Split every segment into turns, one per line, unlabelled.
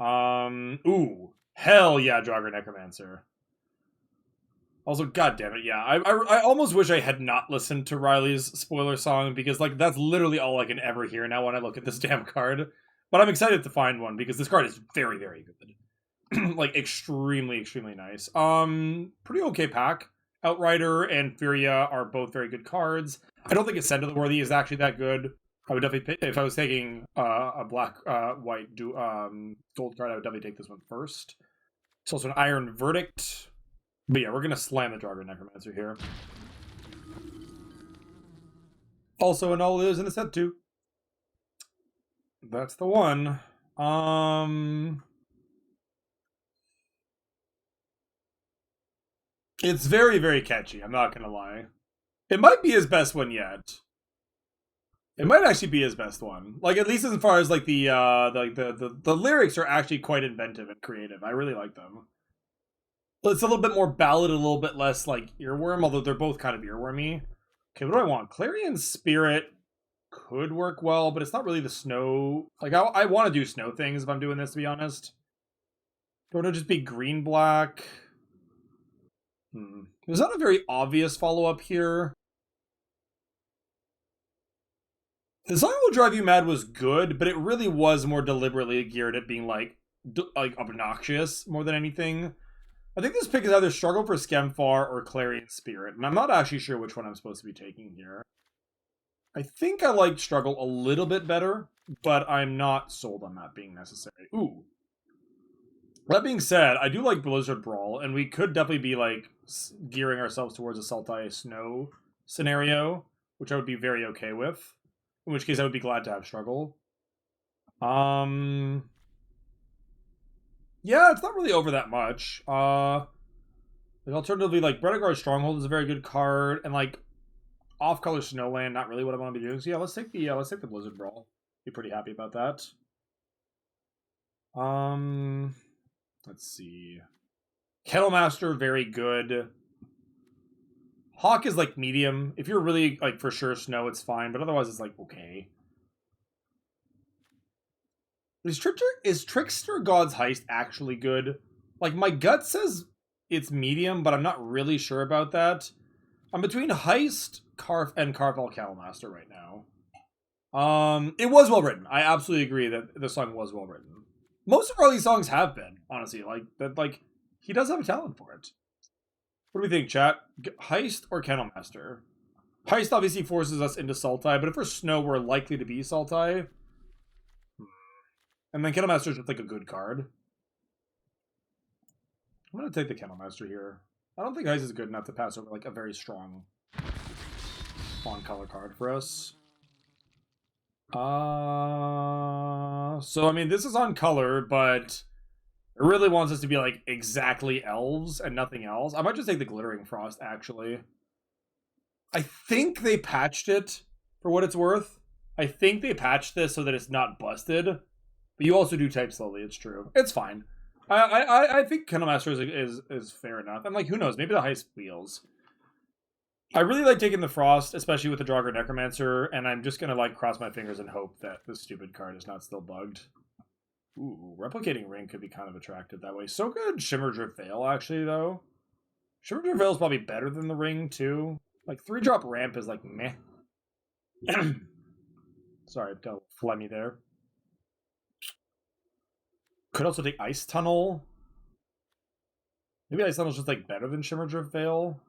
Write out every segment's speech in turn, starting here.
Ooh. Hell yeah, Draugr Necromancer. Also, god damn it, yeah. I almost wish I had not listened to Riley's spoiler song, because, like, that's literally all I can ever hear now when I look at this damn card. But I'm excited to find one, because this card is very, very good. Like, extremely, extremely nice. Pretty okay pack. Outrider and Furia are both very good cards. I don't think Ascend of the Worthy is actually that good. I would definitely, if I was taking a black, white, gold card, I would definitely take this one first. It's also an Iron Verdict. But yeah, we're gonna slam the Draugr Necromancer here. Also, and all it is in a set too. That's the one. It's very, very catchy. I'm not gonna lie. It might be his best one yet. It might actually be his best one. Like, at least as far as like the lyrics are actually quite inventive and creative. I really like them. It's a little bit more ballad, a little bit less like earworm, although they're both kind of earwormy. Okay, what do I want? Clarion Spirit could work well, but it's not really the snow. Like, I want to do snow things if I'm doing this, to be honest. Don't it just be green black? There's not a very obvious follow-up here. The Song Will Drive You Mad was good, but it really was more deliberately geared at being like obnoxious more than anything. I think this pick is either Struggle for Skemfar or Clarion Spirit, and I'm not actually sure which one I'm supposed to be taking here. I think I like Struggle a little bit better, but I'm not sold on that being necessary. Ooh. That being said, I do like Blizzard Brawl, and we could definitely be like gearing ourselves towards a Sultai Snow scenario, which I would be very okay with. In which case, I would be glad to have Struggle. Yeah, it's not really over that much. Like, alternatively, like, Bredegar Stronghold is a very good card, and like off-color Snowland, not really what I want to be doing. So yeah, let's take the Blizzard Brawl. Be pretty happy about that. Let's see. Kettlemaster, very good. Hawk is like medium. If you're really like for sure snow, it's fine, but otherwise it's like okay. Is Trickster God's Heist actually good? Like, my gut says it's medium, but I'm not really sure about that. I'm between Heist, and Carvel Kettlemaster right now. It was well written. I absolutely agree that the song was well written. Most of Riley's songs have been, honestly. Like that, like he does have a talent for it. What do we think, chat? Heist or Kettlemaster? Heist obviously forces us into Sultai, but if we're snow, we're likely to be Sultai. And then Kettlemaster is just like a good card. I'm gonna take the Kettlemaster here. I don't think Heist is good enough to pass over like a very strong on-color card for us. So I mean, this is on color, but it really wants us to be like exactly elves and nothing else. I might just take the Glittering Frost, actually. I think they patched it, for what it's worth. I think they patched this so that it's not busted. But you also do type slowly, it's true. It's fine. I think Kettlemaster is fair enough. And like, who knows, maybe the Heist wheels. I really like taking the Frost, especially with the Draugr Necromancer, and I'm just gonna like cross my fingers and hope that this stupid card is not still bugged. Ooh, Replicating Ring could be kind of attractive that way. So good Shimmer Drift Veil, actually, though. Shimmer Drift Veil is probably better than the Ring, too. Like, 3-drop Ramp is like, meh. Sorry, I've got a little phlegmy there. Could also take Ice Tunnel. Maybe Ice Tunnel's just like better than Shimmer Drift Veil.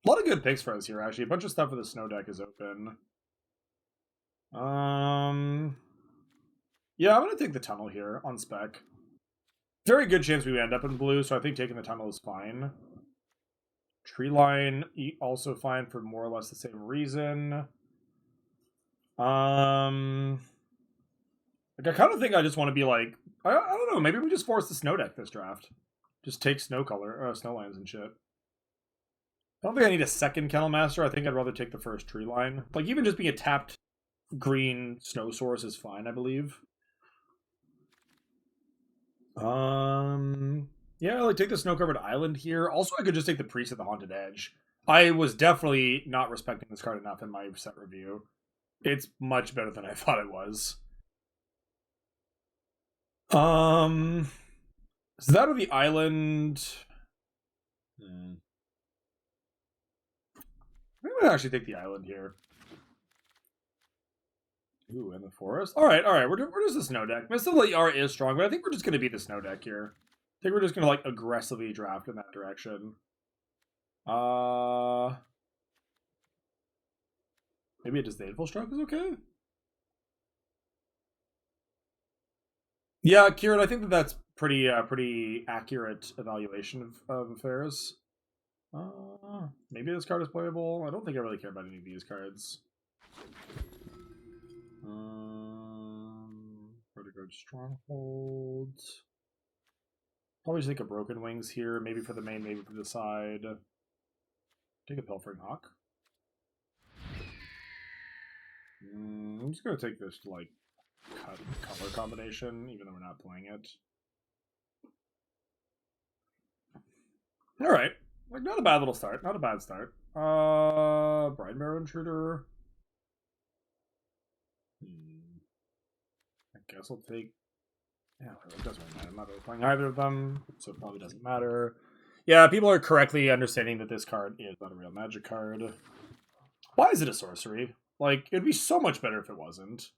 A lot of good picks for us here, actually. A bunch of stuff for the snow deck is open. Yeah, I'm going to take the Tunnel here on spec. Very good chance we end up in blue, so I think taking the Tunnel is fine. Tree Line, also fine for more or less the same reason. Like, I kind of think I just want to be like, I don't know, maybe we just force the snow deck this draft. Just take snow lands and shit. I don't think I need a second Kettlemaster. I think I'd rather take the first Tree Line. Like, even just being a tapped green snow source is fine, I believe. Yeah, like, take the snow-covered island here. Also, I could just take the Priest of the Haunted Edge. I was definitely not respecting this card enough in my set review. It's much better than I thought it was. Is that or the island? I'm gonna actually take the island here. Ooh, and the forest. All right. We're just the snow deck. Mystical ER is strong, but I think we're just gonna be the snow deck here. I think we're just gonna like aggressively draft in that direction. Maybe a disdainful stroke is okay. Yeah, Kieran, I think that's pretty accurate evaluation of affairs. Maybe this card is playable. I don't think I really care about any of these cards. Vertigo Stronghold. Probably just take a Broken Wings here. Maybe for the main, maybe for the side. Take a Pilfering Hawk. I'm just gonna take this to like cut color combination, even though we're not playing it. All right, like not a bad little start. Not a bad start. Bride Marrow Intruder. I guess I'll take. Yeah, it doesn't really matter. I'm not really playing either of them, so it probably doesn't matter. Yeah, people are correctly understanding that this card is not a real magic card. Why is it a sorcery? Like, it'd be so much better if it wasn't.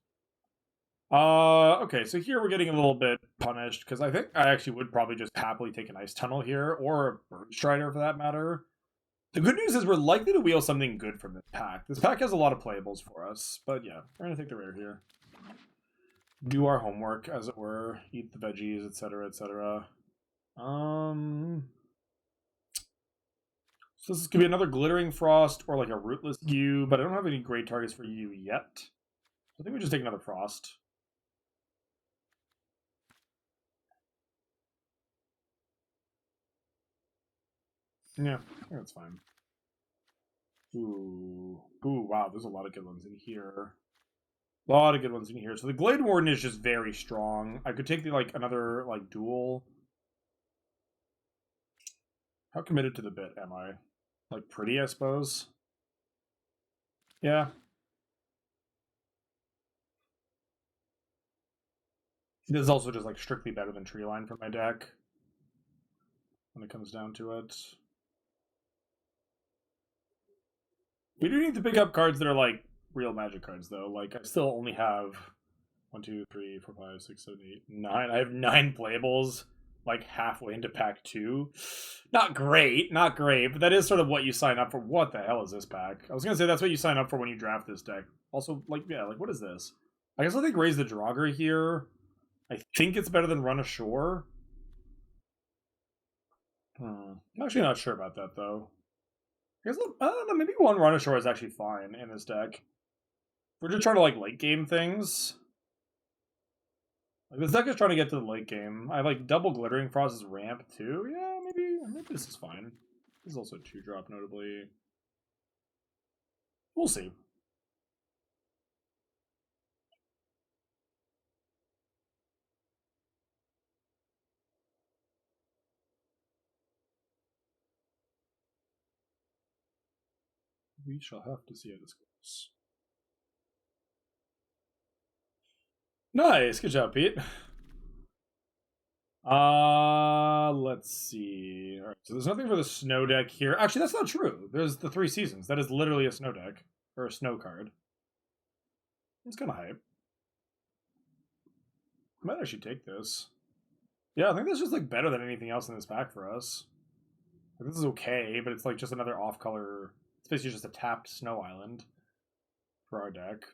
Okay, so here we're getting a little bit punished, because I think I actually would probably just happily take an Ice Tunnel here, or a Bird Strider for that matter. The good news is we're likely to wheel something good from this pack. This pack has a lot of playables for us, but yeah, we're going to take the rare here. Do our homework, as it were. Eat the veggies, etc., etc. So this could be another Glittering Frost or like a Rootless Yew, but I don't have any great targets for Yew yet. So I think we just take another Frost. Yeah, I think that's fine. Ooh, wow, there's a lot of good ones in here. A lot of good ones in here. So the Glade Warden is just very strong. I could take the like another like duel. How committed to the bit am I? Like pretty, I suppose. Yeah. This is also just like strictly better than Treeline for my deck when it comes down to it. We do need to pick up cards that are like real magic cards though. Like I still only have 1, 2, 3, 4, 5, 6, 7, 8, 9. I have 9 playables like halfway into pack 2. Not great, but that is sort of what you sign up for. What the hell is this pack? I was gonna say that's what you sign up for when you draft this deck. Also, like, yeah, like what is this? I guess I'll take Raise the Draugr here. I think it's better than Run Ashore. I'm actually not sure about that though. I guess I don't know, maybe one Run Ashore is actually fine in this deck. We're just trying to like late game things. Like this deck is trying to get to the late game. I like double Glittering Frost as ramp too. Yeah, maybe this is fine. This is also 2-drop notably. We'll see. We shall have to see how this goes. Nice, good job, Pete. Let's see. All right, so there's nothing for the snow deck here. Actually, that's not true. There's the 3 seasons. That is literally a snow deck or a snow card. It's kind of hype. I might actually take this. Yeah, I think that's just like better than anything else in this pack for us. Like, this is okay, but it's like just another off-color. It's basically just a tapped snow island for our deck.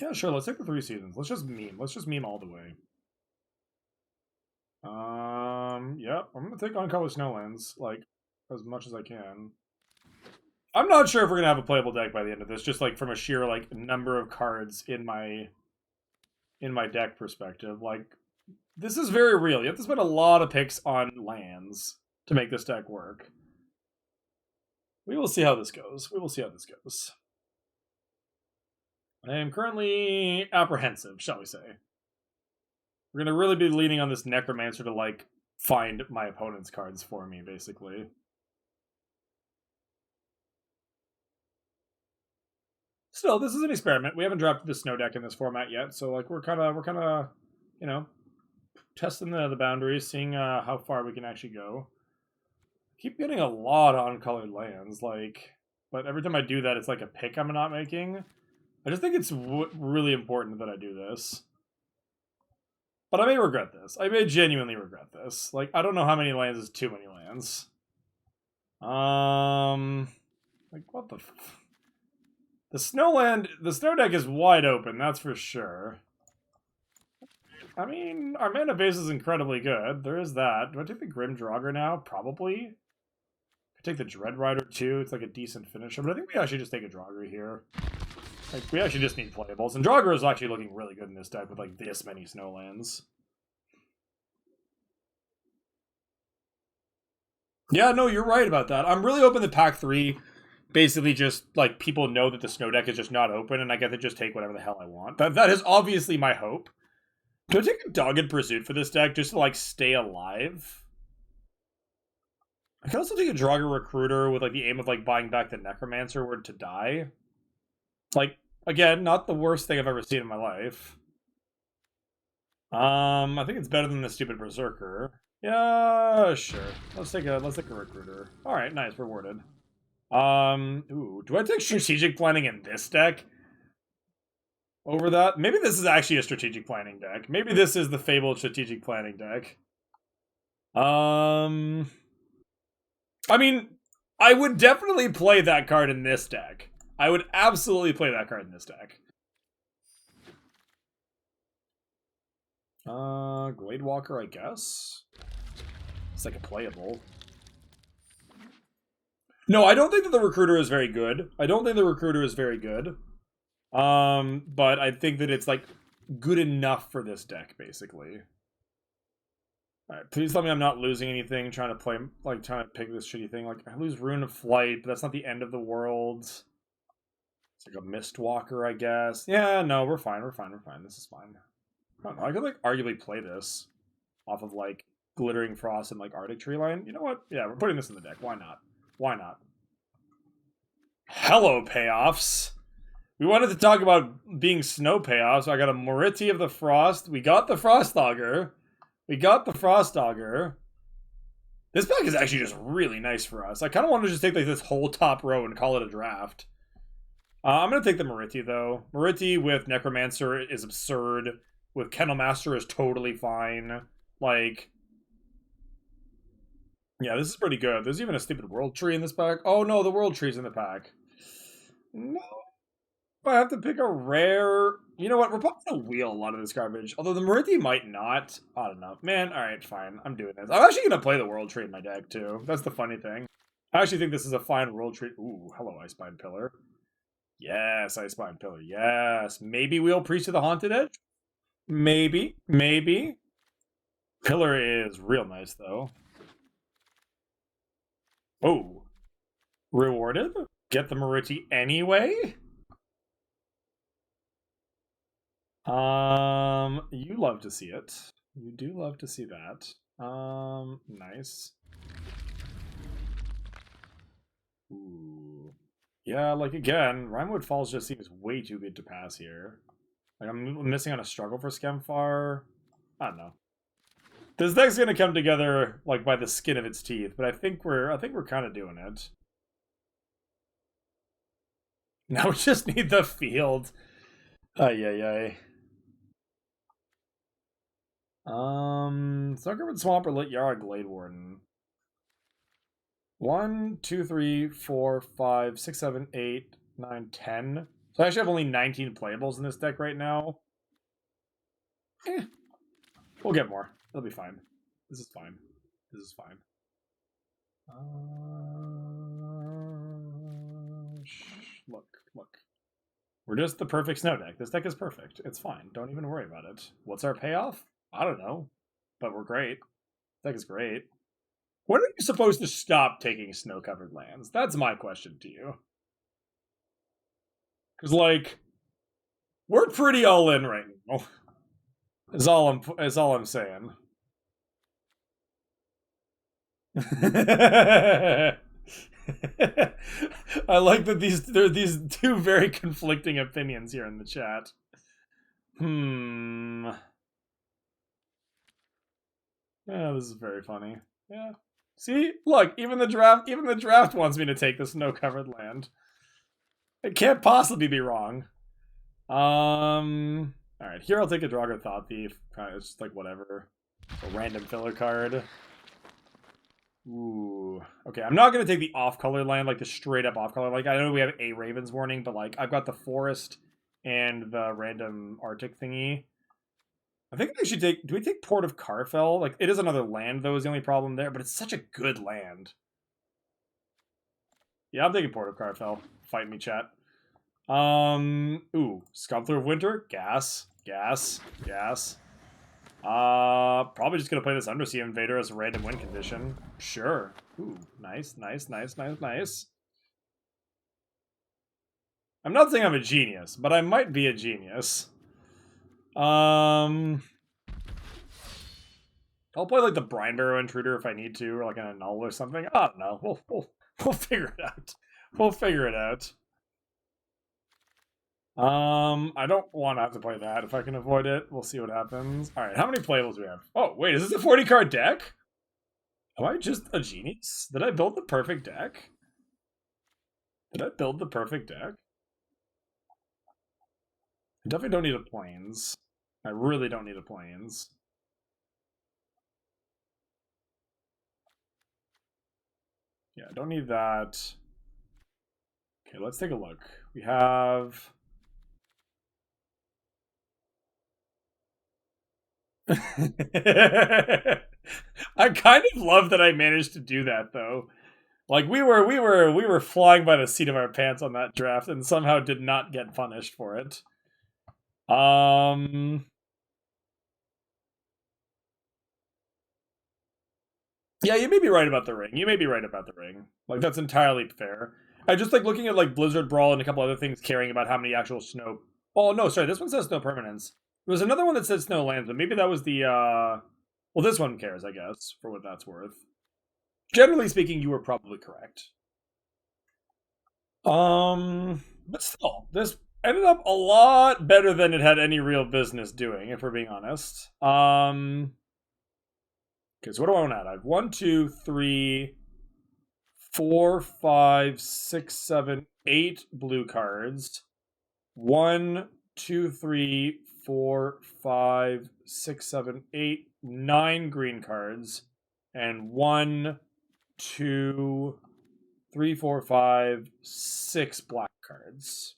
Yeah, sure. Let's take the 3 seasons. Let's just meme. Let's just meme all the way. Yep. I'm gonna take on-color snowlands like as much as I can. I'm not sure if we're gonna have a playable deck by the end of this. Just like from a sheer like number of cards in my deck perspective. Like this is very real. You have to spend a lot of picks on lands to make this deck work. We will see how this goes. I am currently apprehensive, shall we say. We're going to really be leaning on this Necromancer to, like, find my opponent's cards for me, basically. Still, this is an experiment. We haven't dropped the snow deck in this format yet, so, like, we're kind of, you know, Testing the boundaries, seeing how far we can actually go. Keep getting a lot of uncolored lands, like, but every time I do that, it's like a pick I'm not making. I just think it's really important that I do this. But I may regret this. I may genuinely regret this. Like, I don't know how many lands is too many lands. Like, what the the snow deck is wide open, that's for sure. I mean, our mana base is incredibly good. There is that. Do I take the Grim Draugr now? Probably. I take the Dread Rider too. It's like a decent finisher, but I think we actually just take a Draugr here. Like, we actually just need playables. And Draugr is actually looking really good in this deck with like this many snowlands. Yeah, no, you're right about that. I'm really hoping that pack 3 basically just, like, people know that the snow deck is just not open and I get to just take whatever the hell I want. That is obviously my hope. Do I take a Dogged Pursuit for this deck just to, like, stay alive? I can also take a Draugr Recruiter with, like, the aim of, like, buying back the Necromancer were to die. Like, again, not the worst thing I've ever seen in my life. I think it's better than the stupid Berserker. Yeah, sure. Let's take a Recruiter. Alright, nice, rewarded. Ooh, do I take Strategic Planning in this deck? Over that? Maybe this is actually a Strategic Planning deck. Maybe this is the fabled Strategic Planning deck. I mean, I would definitely play that card in this deck. I would absolutely play that card in this deck. Gladewalker, I guess. It's like a playable. No, I don't think that the Recruiter is very good. But I think that it's like good enough for this deck, basically. Alright, please tell me I'm not losing anything trying to play, like, trying to pick this shitty thing. Like, I lose Rune of Flight, but that's not the end of the world. It's like a Mistwalker, I guess. Yeah, no, we're fine. This is fine. I don't know, I could, like, arguably play this off of, like, Glittering Frost and, like, Arctic Tree Line. You know what? Yeah, we're putting this in the deck. Why not? Why not? Hello, payoffs. We wanted to talk about being snow payoffs. So I got a Moriti of the Frost. We got the Frost Dogger. This pack is actually just really nice for us. I kind of want to just take like this whole top row and call it a draft. I'm going to take the Moriti, though. Moriti with Necromancer is absurd. With Kennelmaster is totally fine. Like, yeah, this is pretty good. There's even a stupid World Tree in this pack. Oh, no, the World Tree's in the pack. No. I have to pick a rare. You know what? We're probably going to wheel a lot of this garbage. Although the Merithi might not. I don't know. Man, alright, fine. I'm doing this. I'm actually going to play the World Tree in my deck, too. That's the funny thing. I actually think this is a fine World Tree. Ooh, hello, Icespine Pillar. Yes, Icespine Pillar. Yes. Maybe wheel Priest of the Haunted Edge? Maybe. Pillar is real nice, though. Oh. Rewarded? Get the Merithi anyway? You love to see it. You do love to see that. Nice. Ooh. Yeah, like, again, Rimewood Falls just seems way too good to pass here. Like, I'm missing on a struggle for Skemfar. I don't know. This deck's gonna come together, like, by the skin of its teeth, but I think we're kind of doing it. Now we just need the field. Ay. Sunkerman Swamp or Lit Yara Glade Warden. 1, 2, 3, 4, 5, 6, 7, 8, 9, 10. So I actually have only 19 playables in this deck right now. We'll get more. It'll be fine. This is fine. Look. We're just the perfect snow deck. This deck is perfect. It's fine. Don't even worry about it. What's our payoff? I don't know. But we're great. Deck is great. When are you supposed to stop taking snow-covered lands? That's my question to you. Because, like, we're pretty all in right now. Is all I'm saying. I like that there are these two very conflicting opinions here in the chat. Yeah, this is very funny. Yeah. See, look, even the draft wants me to take this no covered land. It can't possibly be wrong. All right, here I'll take a Draugr Thought Thief. It's just like whatever. A random filler card. Ooh. Okay, I'm not gonna take the off-color land, like the straight up off-color. Like I know we have a Raven's Warning, but like I've got the Forest and the random Arctic thingy. I think we should take. Do we take Port of Carfell? Like it is another land though. Is the only problem there, but it's such a good land. Yeah, I'm taking Port of Carfell. Fight me, chat. Ooh, Sculptor of Winter, gas. Probably just gonna play this Undersea Invader as a random win condition. Sure. Ooh, nice. I'm not saying I'm a genius, but I might be a genius. I'll play like the Brinebarrow Intruder if I need to, or like an Annul or something. I don't know. We'll figure it out. We'll figure it out. I don't want to have to play that if I can avoid it. We'll see what happens. All right, how many playables do we have? Oh, wait, is this a 40 card deck? Am I just a genius? Did I build the perfect deck? I definitely don't need a plains. I really don't need a plains. Yeah, I don't need that. Okay, let's take a look. We have... I kind of love that I managed to do that though. Like we were flying by the seat of our pants on that draft and somehow did not get punished for it. Yeah, you may be right about the ring. Like that's entirely fair. I just like looking at like Blizzard Brawl and a couple other things caring about how many actual snow. Oh no, sorry, this one says snow permanence. There was another one that said snow lands, but maybe that was the well, this one cares, I guess, for what that's worth. Generally speaking, you were probably correct. But still, this ended up a lot better than it had any real business doing, if we're being honest. Okay, so what do I want to add? I have 1, 2, 3, 4, 5, 6, 7, 8 blue cards. 1, 2, 3, 4, 5, 6, 7, 8, 9 green cards, and 1, 2, 3, 4, 5, 6 black cards.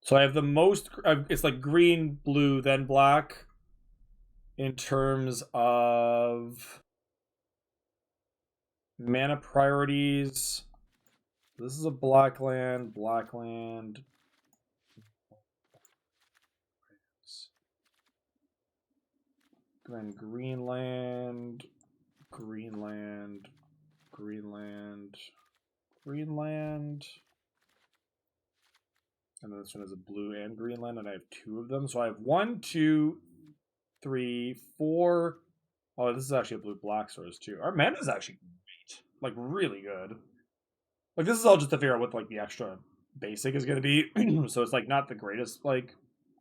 So I have the most. It's like green, blue, then black. In terms of mana priorities, this is a black land. Then Greenland. And then this one is a blue and Greenland, and I have 2 of them. So I have 1, 2, 3, 4. Oh, this is actually a blue-black source too. Our mana is actually great, like really good. Like this is all just to figure out what like the extra basic is going to be. So it's like not the greatest like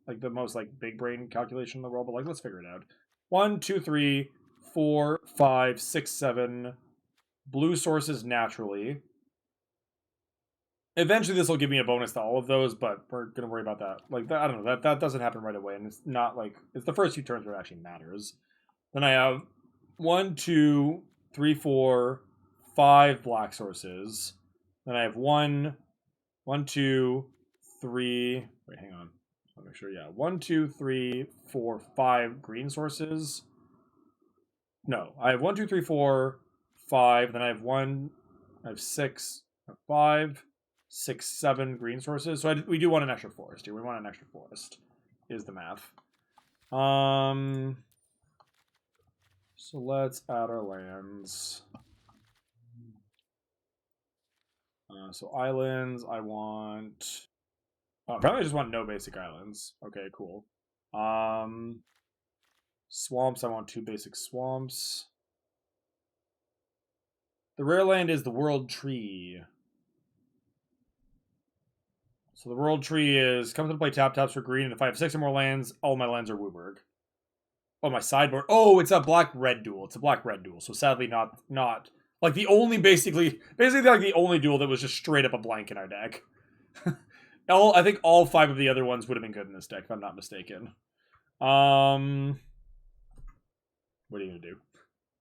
the most like big brain calculation in the world, but like let's figure it out. 1, 2, 3, 4, 5, 6, 7 blue sources naturally. Eventually, this will give me a bonus to all of those, but we're gonna worry about that. Like that, I don't know. That doesn't happen right away, and it's not like it's the first few turns where it actually matters. Then I have 1, 2, 3, 4, 5 black sources. Then I have 1, 2, 3. Wait, hang on. I'll make sure. Yeah, 1, 2, 3, 4, 5 green sources. No, I have 1, 2, 3, 4, 5. Then I have 1. I have 6. I have 5. 6, 7 green sources. So we do want an extra forest here. We want an extra forest, is the math. So let's add our lands. So islands, I want. Oh, apparently, I just want no basic islands. Okay, cool. Swamps, I want 2 basic swamps. The rare land is the World Tree. So the World Tree is comes into play taps for green, and if I have 6 or more lands, all my lands are Wooburg. Oh, my sideboard. Oh, it's a black-red duel. It's a black-red duel. So sadly not like the only basically like the only duel that was just straight up a blank in our deck. I think all 5 of the other ones would have been good in this deck if I'm not mistaken. What are you gonna do?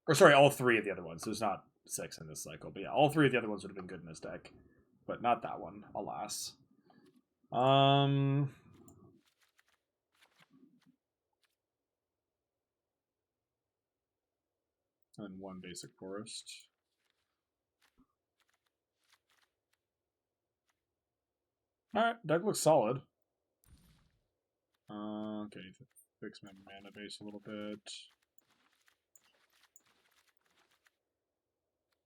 Or sorry, all 3 of the other ones. There's not 6 in this cycle, but yeah, all 3 of the other ones would have been good in this deck, but not that one, alas. And 1 basic forest. Alright, deck looks solid. Okay, fix my mana base a little bit.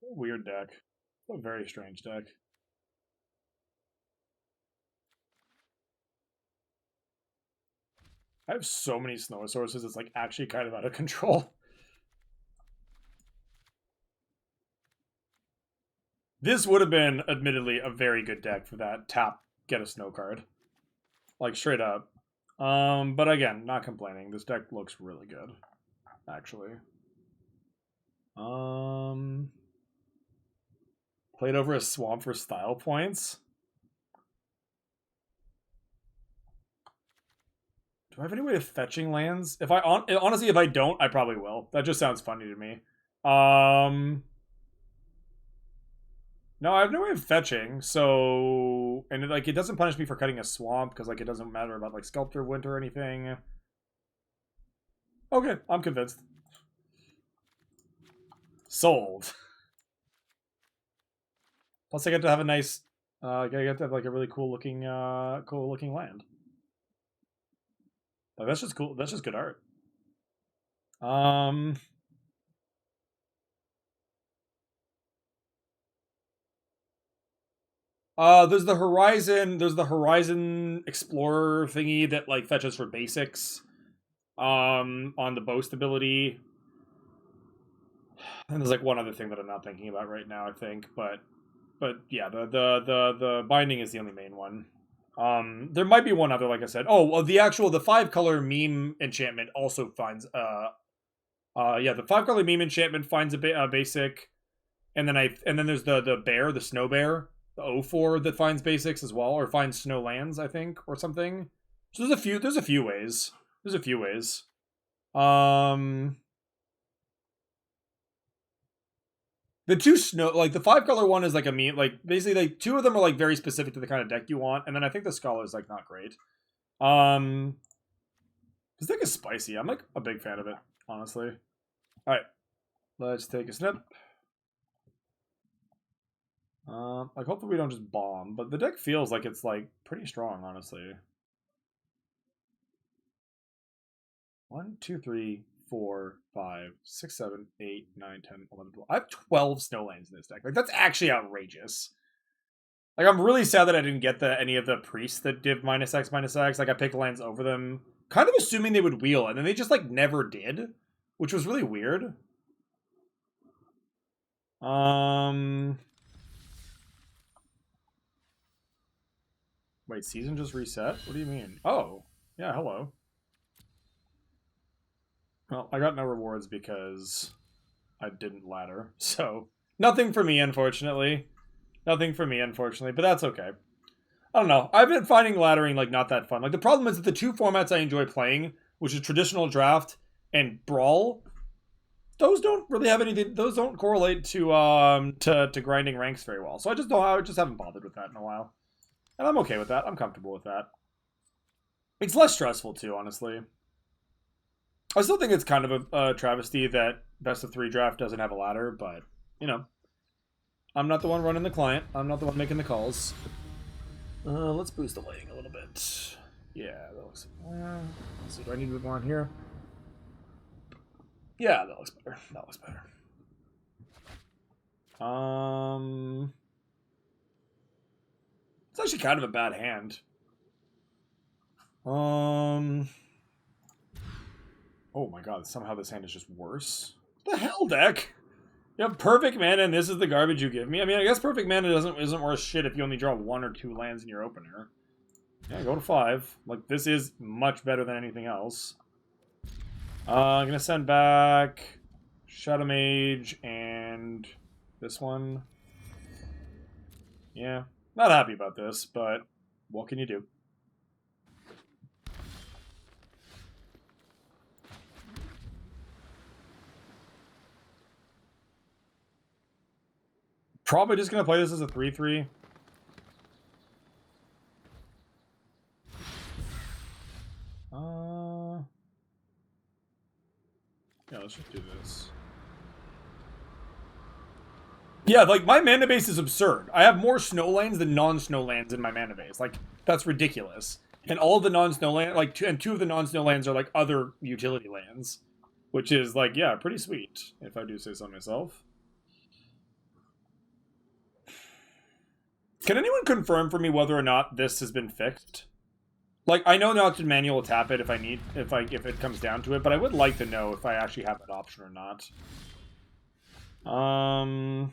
Weird deck. A very strange deck. I have so many snow sources, it's like actually kind of out of control. This would have been, admittedly, a very good deck for that tap, get a snow card. Like, straight up. But again, not complaining. This deck looks really good, actually. Played over a swamp for style points. Do I have any way of fetching lands? If I honestly, if I don't, I probably will. That just sounds funny to me. No, I have no way of fetching, so... And it doesn't punish me for cutting a swamp, because it doesn't matter about, Sculptor Winter or anything. Okay, I'm convinced. Sold. Plus I get to have a nice... I get to have, a really cool-looking land. That's just cool. That's just good art. There's the Horizon Explorer thingy that fetches for basics. On the boast ability. And there's one other thing that I'm not thinking about right now, I think, but yeah, the binding is the only main one. There might be one other, like I said. Oh, well, the 5-color meme enchantment also finds yeah, the 5-color meme enchantment finds a basic, and then there's the bear, the snow bear. The 0-4 that finds basics as well, or finds snow lands, I think, or something. So there's a few ways. There's a few ways. The 2 snow, the 5-color one is a meme, basically 2 of them are very specific to the kind of deck you want, and then I think the Scholar's not great. This deck is spicy. I'm a big fan of it, honestly. Alright. Let's take a snip. Hopefully we don't just bomb, but the deck feels like it's, pretty strong, honestly. 1, 2, 3, 4, 5, 6, 7, 8, 9, 10, 11, 12. I have 12 snowlands in this deck. That's actually outrageous. I'm really sad that I didn't get any of the priests that give -X/-X. I picked lands over them, kind of assuming they would wheel, and then they just, never did, which was really weird. Wait, season just reset? What do you mean? Oh, yeah, hello. Well, I got no rewards because I didn't ladder, so nothing for me, unfortunately. Nothing for me, unfortunately, but that's okay. I don't know. I've been finding laddering, not that fun. The problem is that the 2 formats I enjoy playing, which is traditional draft and brawl, those don't really have anything. Those don't correlate to grinding ranks very well. So I just haven't bothered with that in a while. And I'm okay with that. I'm comfortable with that. It's less stressful, too, honestly. I still think it's kind of a travesty that Best of 3 draft doesn't have a ladder, but, I'm not the one running the client. I'm not the one making the calls. Let's boost the lighting a little bit. Yeah, that looks... let's see, do I need to move more on here? Yeah, that looks better. That looks better. It's actually kind of a bad hand. Oh my god, somehow this hand is just worse. What the hell, deck? You have perfect mana and this is the garbage you give me? I mean, I guess perfect mana isn't worth shit if you only draw 1 or 2 lands in your opener. Yeah, go to 5. This is much better than anything else. I'm gonna send back Shadow Mage and this one. Yeah, not happy about this, but what can you do? Probably just gonna play this as a 3/3. Yeah, let's just do this. Yeah, like, my mana base is absurd. I have more snow lands than non-snow lands in my mana base. Like, that's ridiculous. And all of the non-snow lands, like, two of the non-snow lands are, like, other utility lands. Which is, like, yeah, pretty sweet, if I do say so myself. Can anyone confirm for me whether or not this has been fixed? Like, I know not to manual tap it if if it comes down to it, but I would like to know if I actually have that option or not. Alright,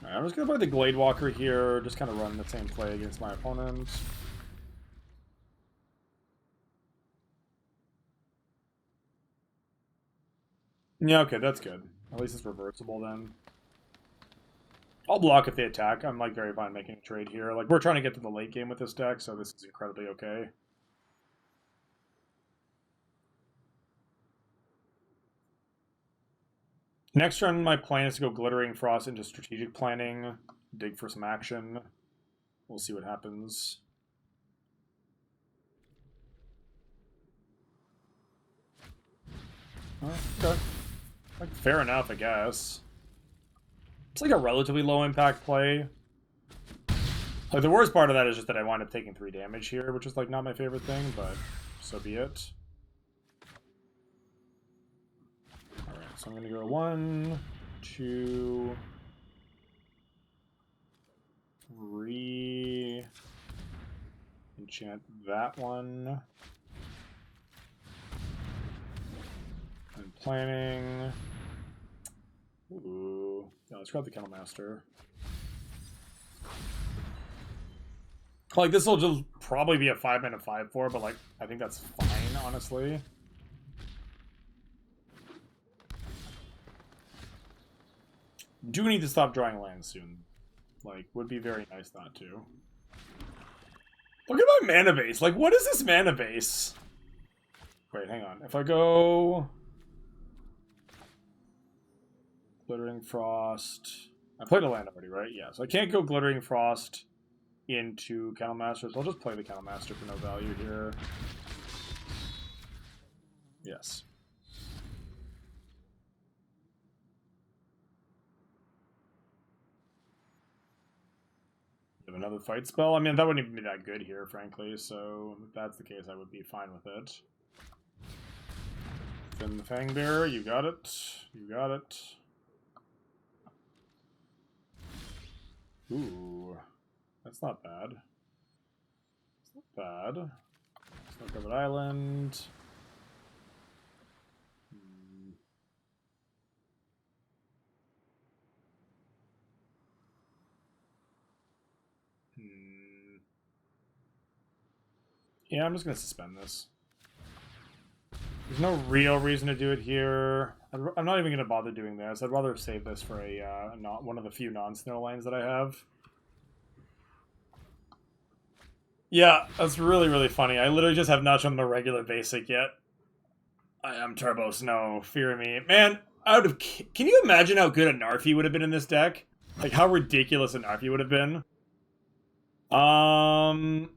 I'm just gonna play the Glade Walker here, just kind of run the same play against my opponent. Yeah, okay, that's good. At least it's reversible then. I'll block if they attack. I'm like very fine making a trade here. Like, we're trying to get to the late game with this deck, so this is incredibly okay. Next turn, my plan is to go Glittering Frost into strategic planning, dig for some action. We'll see what happens. Oh, okay. Like, fair enough, I guess. It's like a relatively low impact play. Like, the worst part of that is just that I wind up taking 3 damage here, which is like not my favorite thing, but so be it. Alright, so I'm gonna go 1, 2, 3. Enchant that one. And planning. Ooh. No, let's grab the Kennel Master. Like, this will just probably be a 5-mana 5/4, but like, I think that's fine, honestly. Do need to stop drawing lands soon. Like, would be very nice not to. Look at my mana base. Like, what is this mana base? Wait, hang on. If I go... Glittering Frost... I played a land already, right? Yeah, so I can't go Glittering Frost into Kennel Master, so I'll just play the Kennel Master for no value here. Yes. Have another fight spell? I mean, that wouldn't even be that good here, frankly, so if that's the case, I would be fine with it. Then the Fangbearer, you got it. You got it. Ooh. That's not bad. It's not bad. Snow-Covered Island. Yeah, I'm just going to suspend this. There's no real reason to do it here. I'm not even going to bother doing this. I'd rather save this for a not one of the few non-snow lanes that I have. Yeah, that's really, really funny. I literally just have not shown the regular basic yet. I am Turbo Snow. Fear me. Man, can you imagine how good a Narfi would have been in this deck? Like, how ridiculous a Narfi would have been?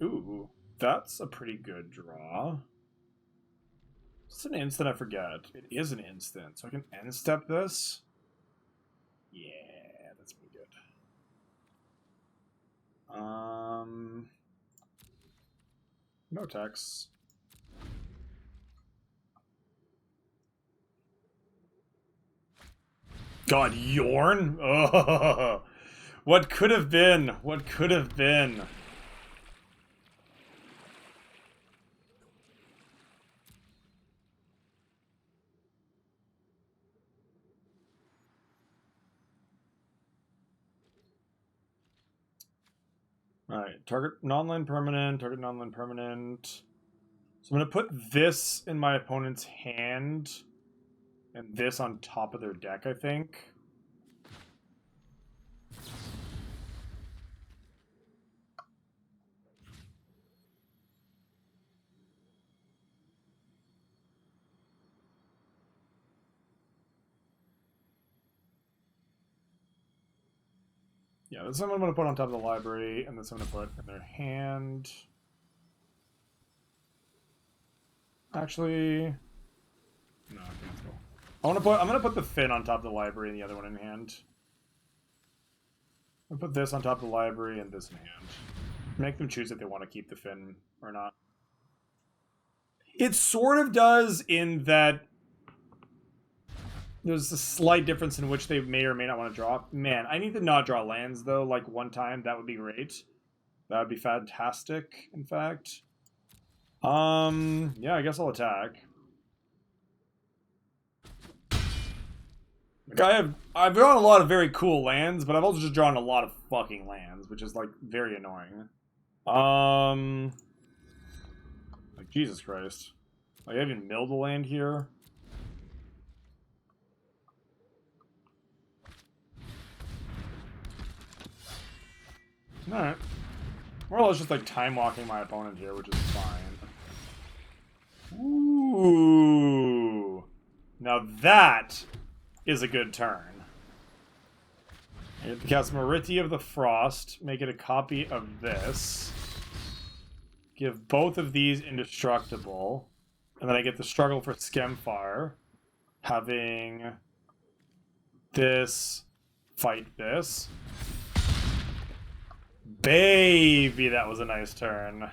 Ooh. That's a pretty good draw. It's an instant, I forget. It is an instant, so I can end step this. Yeah, that's pretty good. No text. God, Yorn? Oh, what could have been? What could have been? Alright, target non-land permanent, target non-land permanent. So I'm going to put this in my opponent's hand and this on top of their deck, I think. Yeah, this one I'm going to put on top of the library, and this one I'm going to put in their hand. Actually, no, cancel. I'm gonna put the fin on top of the library and the other one in hand. I'll put this on top of the library and this in hand. Make them choose if they want to keep the fin or not. It sort of does in that there's a slight difference in which they may or may not want to draw. Man, I need to not draw lands, though, like one time. That would be great. That would be fantastic, in fact. Yeah, I guess I'll attack. Like I've drawn a lot of very cool lands, but I've also just drawn a lot of fucking lands, which is, like, very annoying. Like, Jesus Christ. Like, I even milled a land here. Alright. More or less just, like, time-walking my opponent here, which is fine. Ooh. Now that is a good turn. I get to cast Meriti of the Frost, make it a copy of this. Give both of these indestructible. And then I get the struggle for Skemfire. Having this fight this. Baby, that was a nice turn.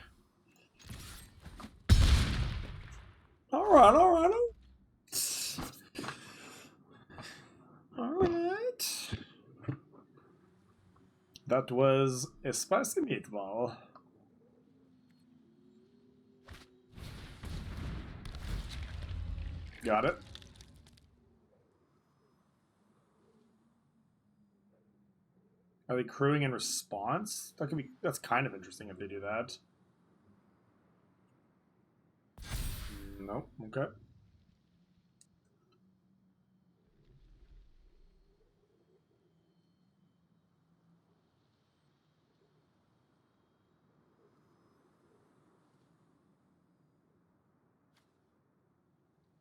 Alright, alright. Alright. That was a spicy meatball. Got it. Are they crewing in response? That's kind of interesting if they do that. Nope, okay.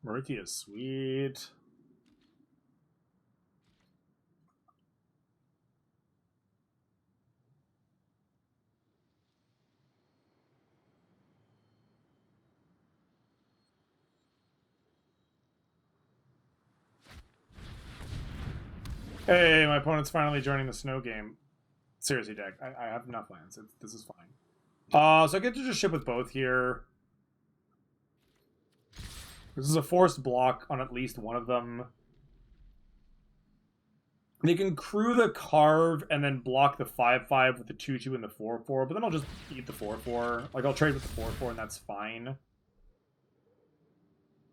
Meriti is sweet. Hey, my opponent's finally joining the snow game. Seriously, deck. I have enough lands. This is fine. So I get to just ship with both here. This is a forced block on at least one of them. They can crew the Carve and then block the 5/5 with the 2/2 and the 4/4, but then I'll just eat the 4/4. Like, I'll trade with the 4/4 and that's fine.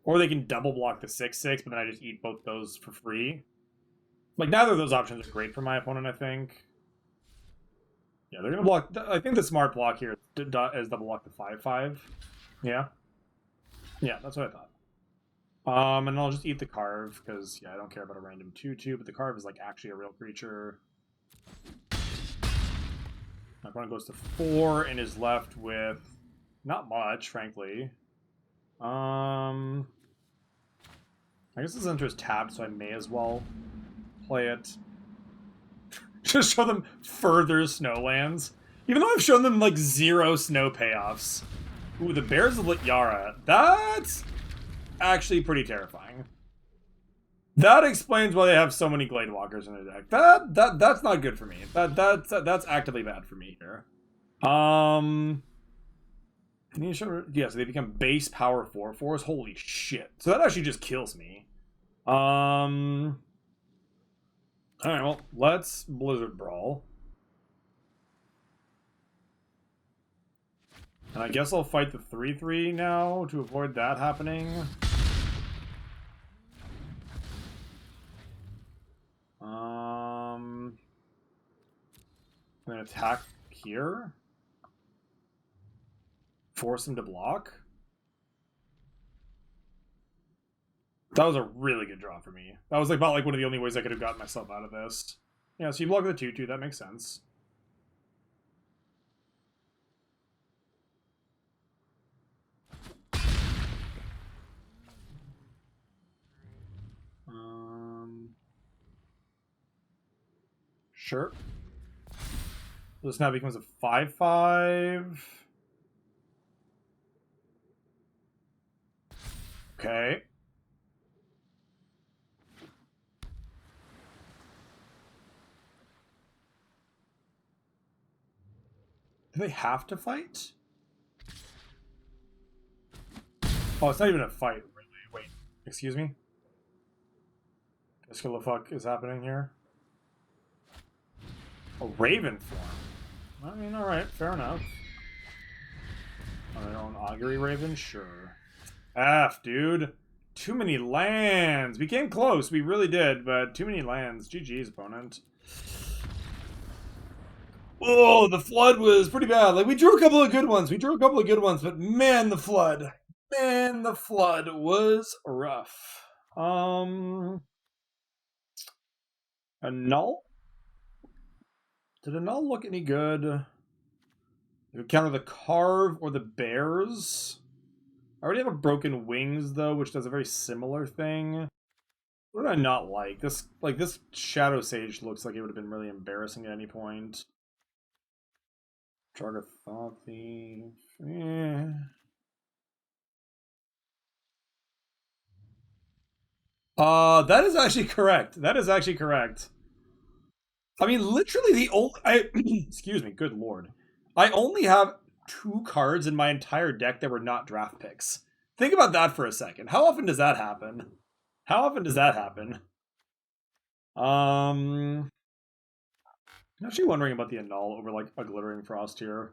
Or they can double block the 6/6, but then I just eat both those for free. Like, neither of those options are great for my opponent, I think. Yeah, they're gonna block... I think the smart block here is double block the 5/5. Yeah. Yeah, that's what I thought. And I'll just eat the Carve, because, yeah, I don't care about a random 2/2, but the Carve is, like, actually a real creature. My opponent goes to 4 and is left with not much, frankly. I guess this enter is tapped, so I may as well play it. Just show them further snowlands. Even though I've shown them, like, 0 snow payoffs. Ooh, the Bears of Lityara. That's actually pretty terrifying. That explains why they have so many Glade Walkers in their deck. That's not good for me. That's actively bad for me here. Yeah, so they become base power 4/4s. Holy shit. So that actually just kills me. Alright, well, let's Blizzard Brawl. And I guess I'll fight the 3/3 now to avoid that happening. And then attack here. Force him to block? That was a really good draw for me. That was like about like one of the only ways I could have gotten myself out of this. Yeah, so you block the 2/2, that makes sense. Sure. This now becomes a 5/5. Okay. Do they have to fight? Oh, it's not even a fight, really. Wait, excuse me? What the fuck is happening here? A Raven form. I mean, alright, fair enough. Our own Augury Raven? Sure. F, dude. Too many lands. We came close, we really did, but too many lands. GG's, opponent. Oh, the flood was pretty bad. Like, we drew a couple of good ones. But man, the flood. Man, the flood was rough. A null? Did a null look any good? Did we counter the carve or the bears? I already have a broken wings though, which does a very similar thing. What did I not like? This Shadow Sage looks like it would have been really embarrassing at any point. Charter Thought Thief. Eh. That is actually correct. I mean, literally the only excuse me, good lord. I only have 2 cards in my entire deck that were not draft picks. Think about that for a second. How often does that happen? I'm actually wondering about the annul over like a Glittering Frost here.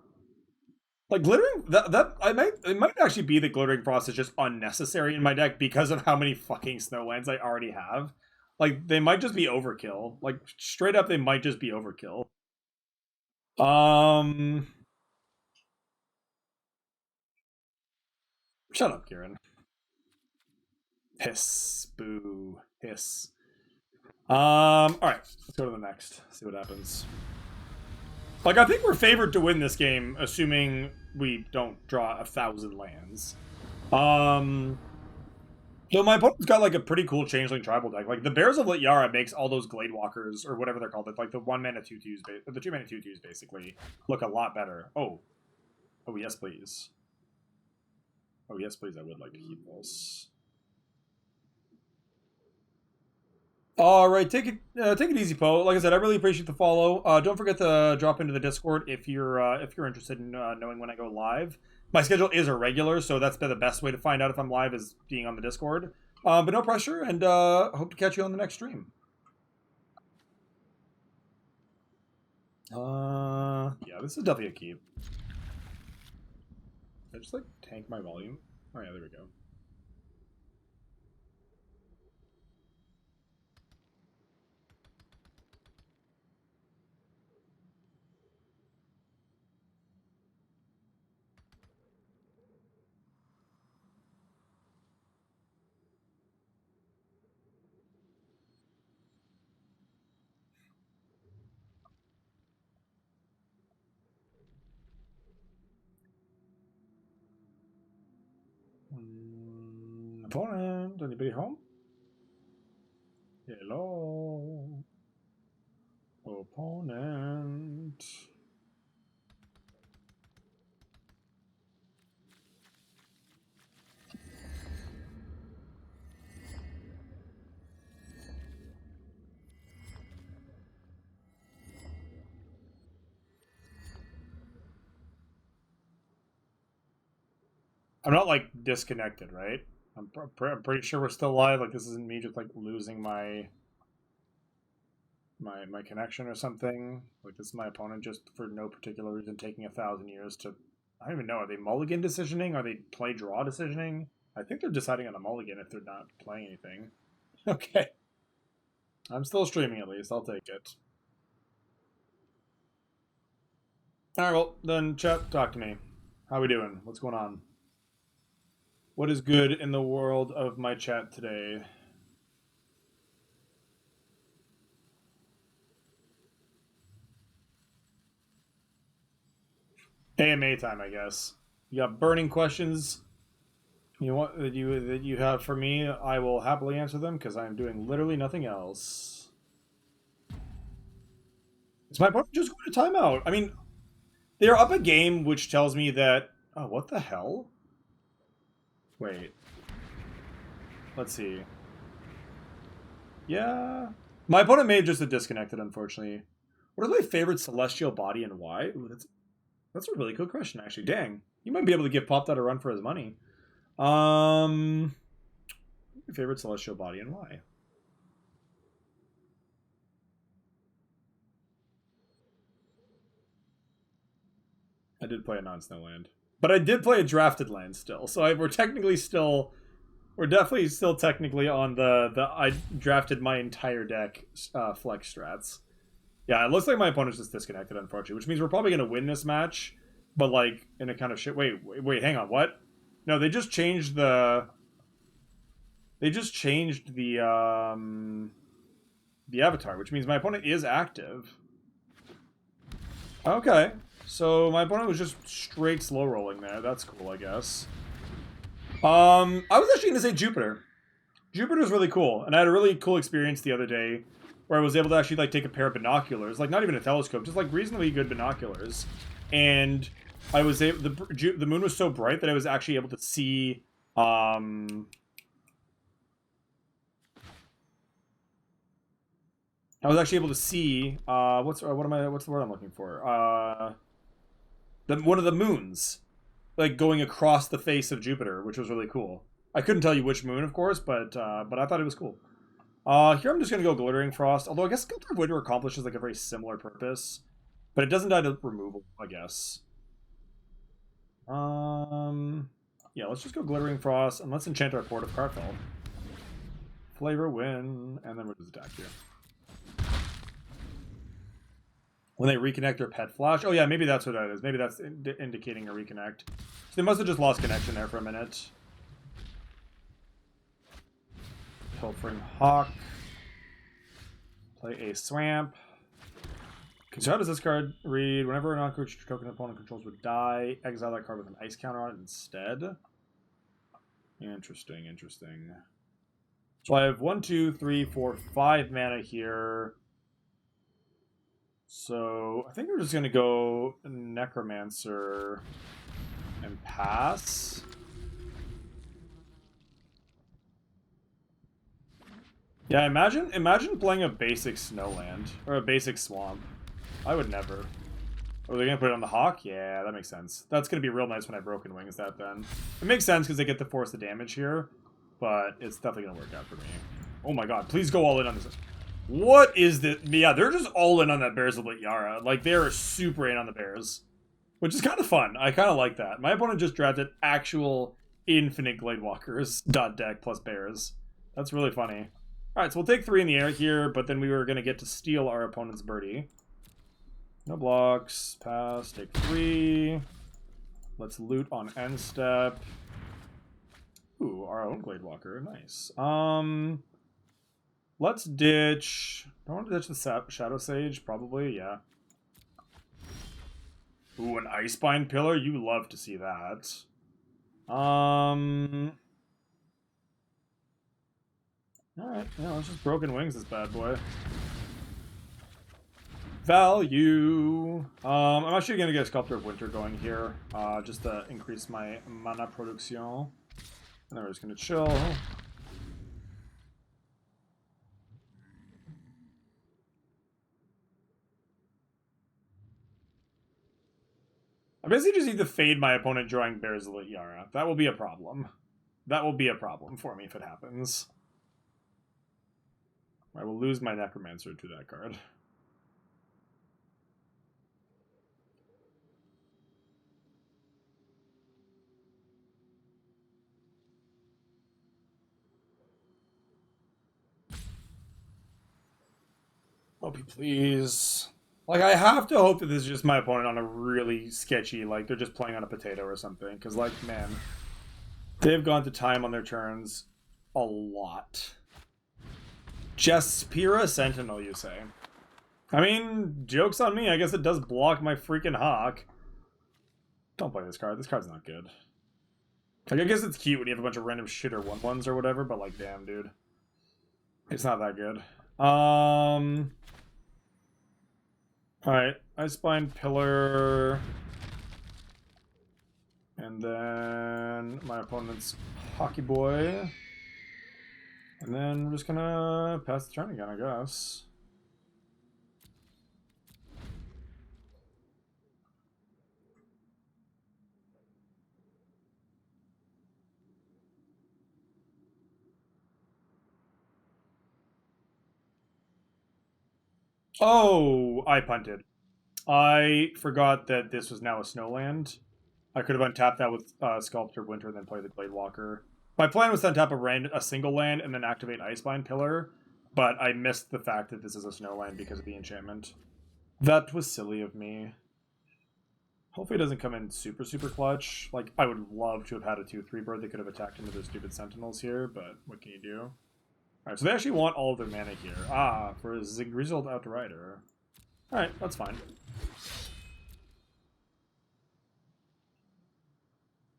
Like glittering it might actually be that Glittering Frost is just unnecessary in my deck because of how many fucking snowlands I already have. Like they might just be overkill. Like straight up they might just be overkill. Shut up, Kieran. Hiss. Boo. Hiss. Alright, let's go to the next. See what happens. Like, I think we're favored to win this game, assuming we don't draw 1,000 lands. So my opponent's got like a pretty cool Changeling tribal deck. Like the Bears of Lityara makes all those Glade Walkers or whatever they're called, like the 1-mana 2/2s, the 2-mana 2/2s basically look a lot better. Oh yes, please. Oh yes, please. I would like to keep this. All right, take it easy, Poe. Like I said, I really appreciate the follow. Don't forget to drop into the Discord if you're interested in knowing when I go live. My schedule is irregular, so that's been the best way to find out if I'm live is being on the Discord. But no pressure, and hope to catch you on the next stream. Yeah, this is definitely a keep. Did I just like tank my volume? Oh yeah, there we go. Opponent, anybody home? Hello. Opponent. I'm not like disconnected, right? I'm pretty sure we're still live. Like this isn't me just like losing my connection or something. Like this is my opponent just for no particular reason taking 1,000 years to. I don't even know. Are they mulligan decisioning? Are they play draw decisioning? I think they're deciding on a mulligan if they're not playing anything. Okay. I'm still streaming at least. I'll take it. All right. Well, then chat. Talk to me. How we doing? What's going on? What is good in the world of my chat today? AMA time, I guess. You got burning questions you want that you have for me? I will happily answer them because I am doing literally nothing else. Is my opponent just going to timeout? I mean, they're up a game, which tells me that. Oh, what the hell? Wait. Let's see. Yeah. My opponent may have just disconnected, unfortunately. What is my favorite celestial body and why? Ooh, that's a really cool question, actually. Dang. You might be able to give Pop that a run for his money. My favorite celestial body and why? I did play a non-snow land. But I did play a drafted land still. So we're technically still... We're definitely still technically on the I drafted my entire deck flex strats. Yeah, it looks like my opponent's just disconnected, unfortunately, which means we're probably going to win this match, but, like, in a kind of shit... Wait, hang on, what? No, they just changed the... They just changed the avatar, which means my opponent is active. Okay, so my opponent was just straight slow rolling there. That's cool, I guess. I was actually going to say Jupiter. Jupiter's really cool, and I had a really cool experience the other day where I was able to actually, like, take a pair of binoculars, like, not even a telescope, just, like, reasonably good binoculars, and I was able... The moon was so bright that I was actually able to see, I was actually able to see, what's the word I'm looking for? One of the moons, like, going across the face of Jupiter, which was really cool. I couldn't tell you which moon, of course, but I thought it was cool. Here I'm just going to go Glittering Frost, although I guess Kaldheim Bo3 accomplishes, like, a very similar purpose, but it doesn't die to removal, I guess. Yeah, let's just go Glittering Frost, and let's enchant our Port of Karfeld. Flavor Win, and then we'll just attack here. When they reconnect their pet flash. Oh yeah, maybe that's what that is. Maybe that's indicating a reconnect. So they must have just lost connection there for a minute. Pilfering Hawk. Play a Swamp. So how does this card read? Whenever a non-creature token opponent controls would die, exile that card with an ice counter on it instead. Interesting, interesting. So I have 1, 2, 3, 4, 5 mana here. So I think we're just going to go Necromancer and pass. Yeah, imagine playing a basic Snowland or a basic Swamp. I would never. Oh, they're going to put it on the Hawk? Yeah, that makes sense. That's going to be real nice when I Broken Wings that then. It makes sense because they get to force the damage here, but it's definitely going to work out for me. Oh my god, please go all in on this. What is this? Yeah, they're just all in on that Bears of Yara. Like, they're super in on the Bears. Which is kind of fun. I kind of like that. My opponent just drafted actual infinite Gladewalkers .deck plus Bears. That's really funny. Alright, so we'll take 3 in the air here, but then we were going to get to steal our opponent's birdie. No blocks. Pass. Take 3. Let's loot on end step. Ooh, our own Gladewalker. Nice. Let's ditch... I want to ditch the Shadow Sage, probably, yeah. Ooh, an Icebind Pillar? You love to see that. Alright, yeah, let's just Broken Wings this bad boy. Value! I'm actually gonna get a Sculptor of Winter going here, just to increase my mana production. And then we're just gonna chill. I basically just need to fade my opponent drawing Bears of Yara. That will be a problem. That will be a problem for me if it happens. I will lose my Necromancer to that card. OP, please. Like, I have to hope that this is just my opponent on a really sketchy, like, they're just playing on a potato or something. Because, like, man, they've gone to time on their turns a lot. Jaspira Sentinel, you say? I mean, joke's on me. I guess it does block my freaking Hawk. Don't play this card. This card's not good. Like, I guess it's cute when you have a bunch of random shit or 1/1s or whatever, but, like, damn, dude. It's not that good. Alright, Ice-Spine Pillar. And then my opponent's Hockey Boy. And then we're just gonna pass the turn again, I guess. Oh, I punted. I forgot that this was now a Snowland. I could have untapped that with Sculptor Winter and then play the Glade Walker. My plan was to untap a single land and then activate Icebind Pillar, but I missed the fact that this is a Snowland because of the enchantment. That was silly of me. Hopefully it doesn't come in super, super clutch. Like, I would love to have had a 2/3 bird that could have attacked into those stupid Sentinels here, but what can you do? Alright, so they actually want all of their mana here. Ah, for a Grizzled Outrider. Alright, that's fine.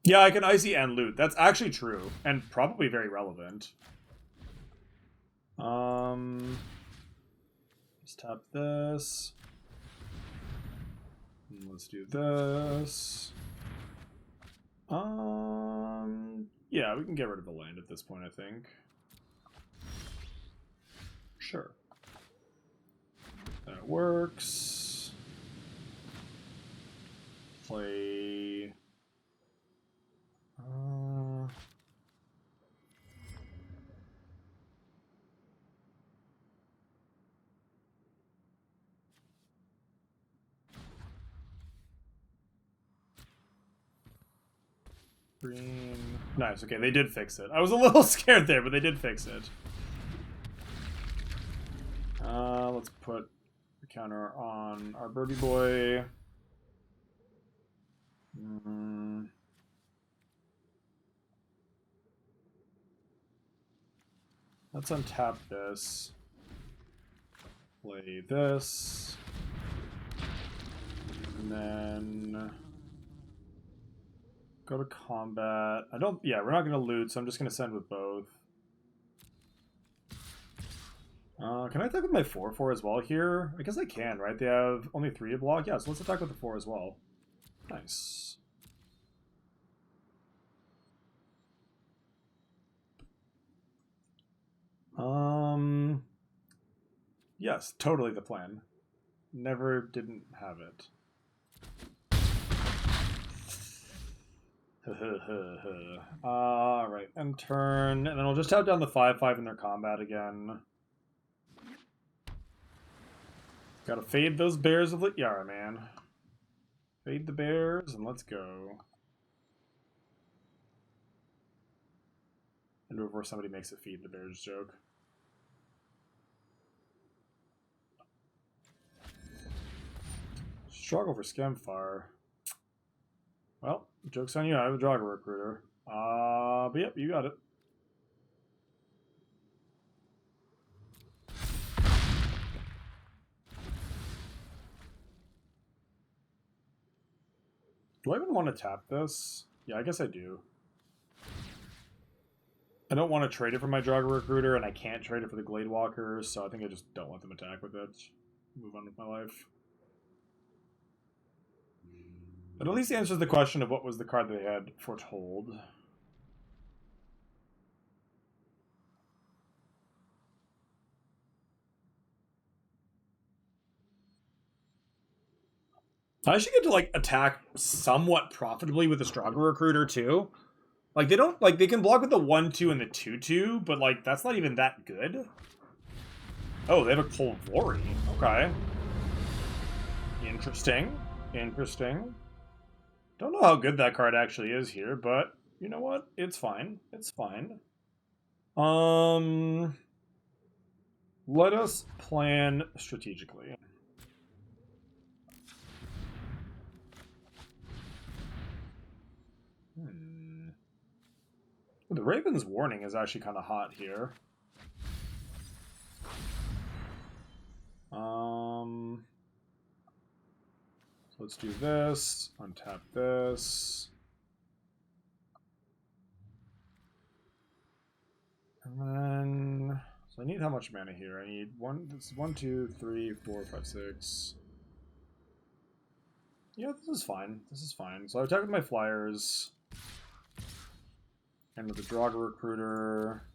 Yeah, I can Icy and loot. That's actually true, and probably very relevant. Let's tap this. And let's do this. Yeah, we can get rid of the land at this point, I think. Sure. That works. Play... Green. Nice, okay, they did fix it. I was a little scared there, but they did fix it. Let's put the counter on our Birdie Boy. Let's untap this. Play this. And then go to combat. Yeah, we're not going to loot, so I'm just going to send with both. Can I attack with my 4/4 as well here? I guess I can, right? They have only 3 to block. Yeah, so let's attack with the 4 as well. Nice. Yes, totally the plan. Never didn't have it. Alright, end turn. And then we'll just tap down the 5/5 in their combat again. Gotta fade those bears of Lityara, man. Fade the bears, and let's go. And before somebody makes a feed the bears joke. Struggle for Skemfire. Well, joke's on you, I have a Jogger Recruiter. But yep, you got it. Do I even want to tap this? Yeah, I guess I do. I don't want to trade it for my Jogger Recruiter, and I can't trade it for the Glade Walker, so I think I just don't let them attack with it. Move on with my life. But at least answers the question of what was the card they had foretold. I should get to, like, attack somewhat profitably with the Stronger Recruiter, too. Like, they don't, like, they can block with the 1/2 and the 2/2, but, like, that's not even that good. Oh, they have a Polvori. Okay. Interesting. Interesting. Don't know how good that card actually is here, but you know what? It's fine. It's fine. Let us plan strategically. The Raven's Warning is actually kind of hot here. So let's do this. Untap this. And then... So I need how much mana here? I need 1, 2, 3, 4, 5, 6. Yeah, this is fine. This is fine. So I attack with my flyers. And with the Draugr Recruiter.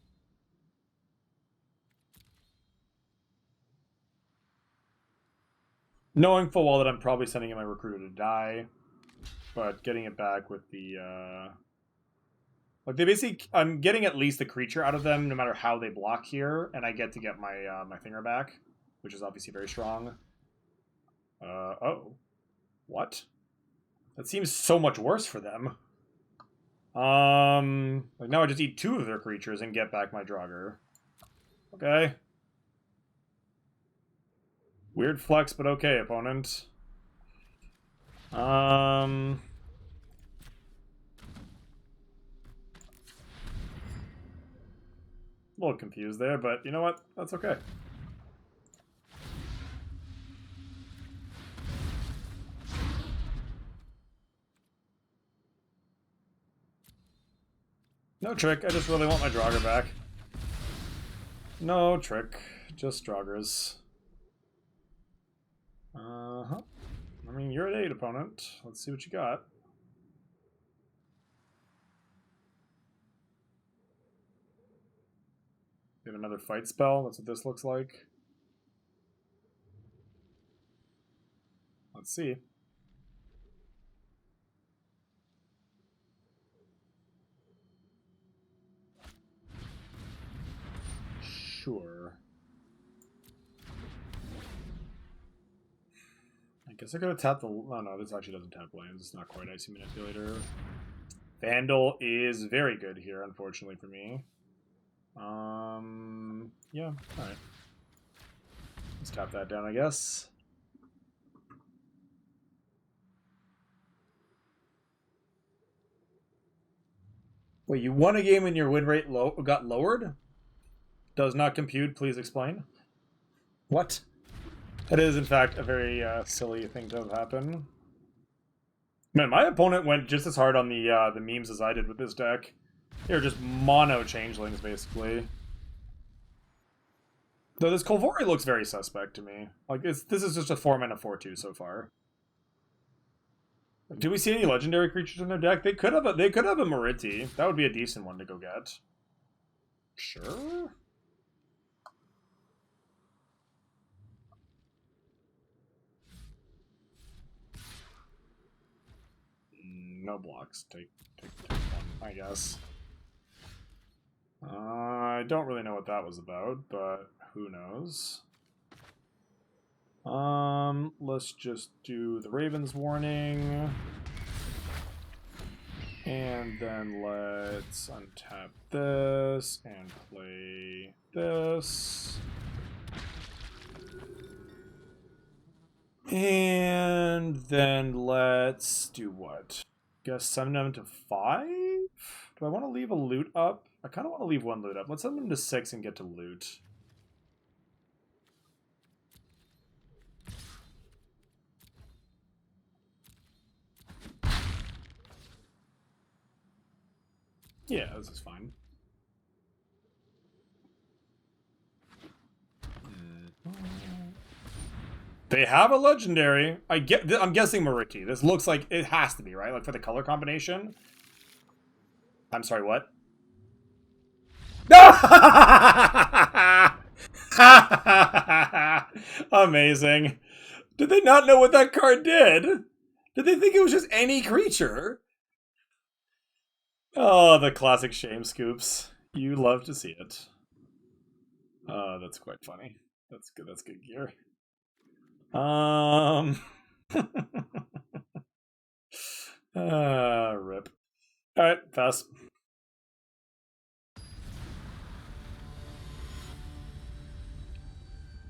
Knowing full well that I'm probably sending in my Recruiter to die. But getting it back with the... Like, they basically... I'm getting at least a creature out of them no matter how they block here. And I get to get my my Thinger back. Which is obviously very strong. Oh. What? That seems so much worse for them. Like now I just eat 2 of their creatures and get back my Draugr. Okay. Weird flex, but okay, opponent. A little confused there, but you know what? That's okay. No trick, I just really want my Draugr back. No trick, just Draugrs. I mean, you're at 8, opponent. Let's see what you got. You have another fight spell, that's what this looks like. Let's see. Sure. I guess I could have tapped the... Oh no, this actually doesn't tap lands. It's not quite Icy Manipulator. Vandal is very good here, unfortunately for me. Yeah, alright. Let's tap that down, I guess. Wait, you won a game and your win rate got lowered? Does not compute, please explain. What? That is, in fact, a very silly thing to have happen. Man, my opponent went just as hard on the memes as I did with this deck. They're just mono changelings, basically. Though this Kolvori looks very suspect to me. Like, this is just a 4-mana 4/2 so far. Do we see any legendary creatures in their deck? They could have a Moriti. That would be a decent one to go get. Sure. No blocks. Take one, I guess. I don't really know what that was about, but who knows? Let's just do the Raven's Warning. And then let's untap this and play this. And then let's do what? Guess send them to 5? Do I want to leave a loot up? I kind of want to leave 1 loot up. Let's send them to 6 and get to loot. Yeah, this is fine. They have a legendary. I'm guessing Moriki. This looks like it has to be, right? Like for the color combination. I'm sorry, what? Amazing. Did they not know what that card did? Did they think it was just any creature? Oh, the classic shame scoops. You love to see it. That's quite funny. That's good. That's good gear. Rip. Alright, pass.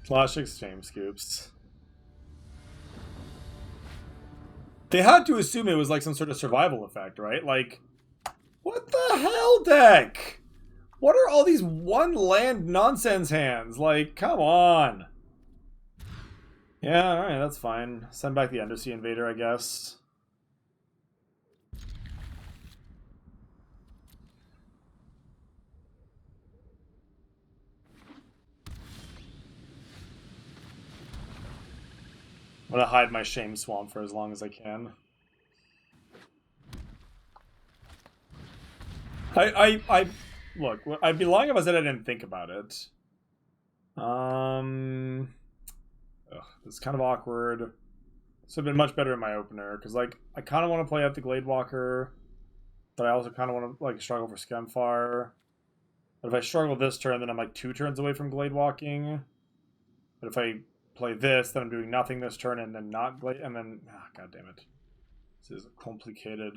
Classic shame scoops. They had to assume it was like some sort of survival effect, right? Like, What the hell, deck? What are all these one land nonsense hands? Like, come on. Yeah, alright, that's fine. Send back the Undersea Invader, I guess. I'm gonna hide my Shame Swamp for as long as I can. Look, I'd be lying if I said I didn't think about it. This is kind of awkward. This would have been much better in my opener, because, like, I kind of want to play out the Gladewalker, but I also kind of want to, like, struggle for Skemfire. But if I struggle this turn, then I'm, like, 2 turns away from Gladewalking. But if I play this, then I'm doing nothing this turn, and then not Glade, and then, god damn it. This is complicated.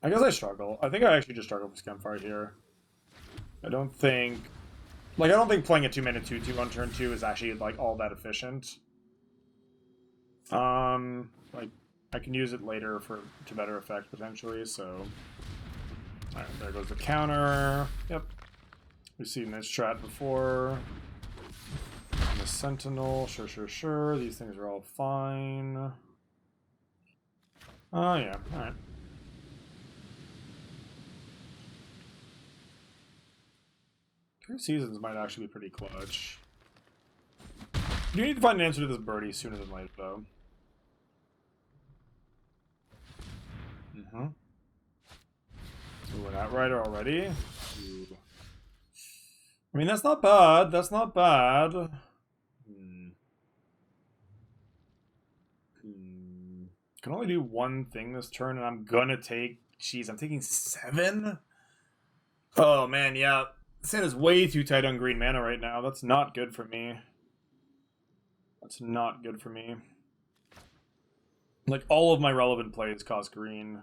I guess I struggle. I think I actually just struggle for Skemfire here. I don't think playing a 2-mana 2/2 on turn 2 is actually, like, all that efficient. Like, I can use it later to better effect, potentially, so... Alright, there goes the counter. Yep. We've seen this strat before. And the Sentinel, sure. These things are all fine. Oh, yeah, alright. Seasons might actually be pretty clutch. You need to find an answer to this birdie sooner than later, though. Ooh, we're not right already. Ooh. I mean, that's not bad. That's not bad. Can only do one thing this turn, and I'm gonna take... Jeez, I'm taking 7? Oh, man, yeah. This hand is way too tight on green mana right now. That's not good for me. That's not good for me. Like, all of my relevant plays cost green.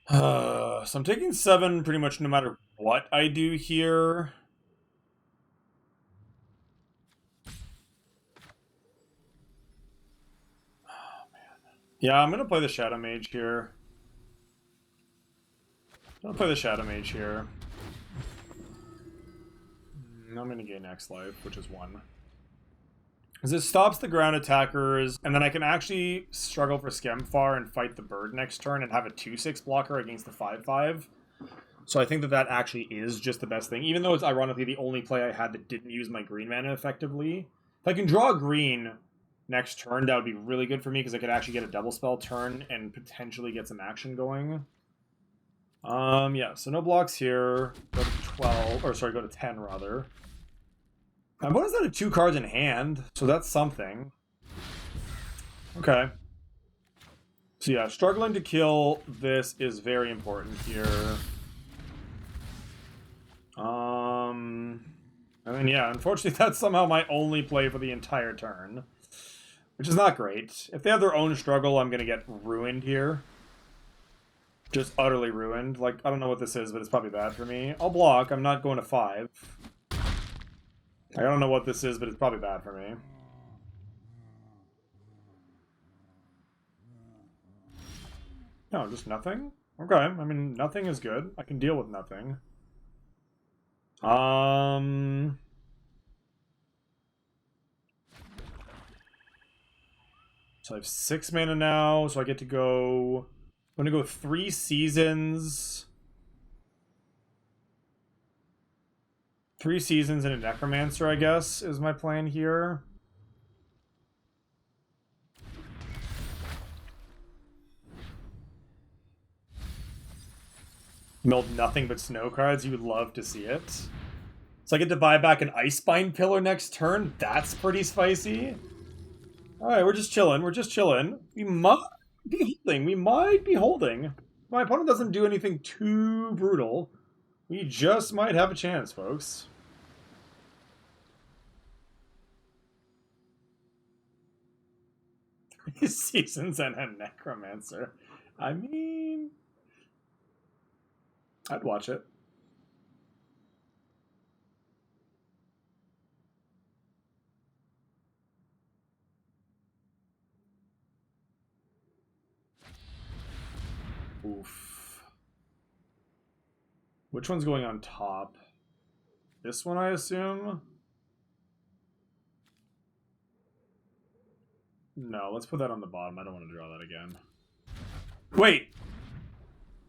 So I'm taking 7 pretty much no matter what I do here. Oh, man. Yeah, I'm going to play the Shadow Mage here. I'm going to gain X life, which is 1. Because it stops the ground attackers, and then I can actually struggle for Skemfire and fight the bird next turn and have a 2/6 blocker against the 5/5. So I think that actually is just the best thing, even though it's ironically the only play I had that didn't use my green mana effectively. If I can draw a green next turn, that would be really good for me, because I could actually get a double spell turn and potentially get some action going. Yeah, so no blocks here. Go to 12, or sorry, go to 10 rather. My opponent's out of 2 cards in hand, so that's something. Okay. So yeah, struggling to kill this is very important here. And then yeah, unfortunately that's somehow my only play for the entire turn. Which is not great. If they have their own struggle, I'm gonna get ruined here. Just utterly ruined. Like, I don't know what this is, but it's probably bad for me. I'll block, I'm not going to 5. I don't know what this is, but it's probably bad for me. No, just nothing? Okay, I mean, nothing is good. I can deal with nothing. So I have 6 mana now, so I get to go... I'm gonna go 3 seasons. 3 seasons and a Necromancer, I guess, is my plan here. Milled nothing but snow cards. You would love to see it. So I get to buy back an Icebind Pillar next turn. That's pretty spicy. Alright, we're just chilling. We're just chilling. We might be holding. We might be holding. My opponent doesn't do anything too brutal. We just might have a chance, folks. Seasons and a Necromancer. I mean... I'd watch it. Oof. Which one's going on top? This one, I assume? No, let's put that on the bottom. I don't want to draw that again. Wait!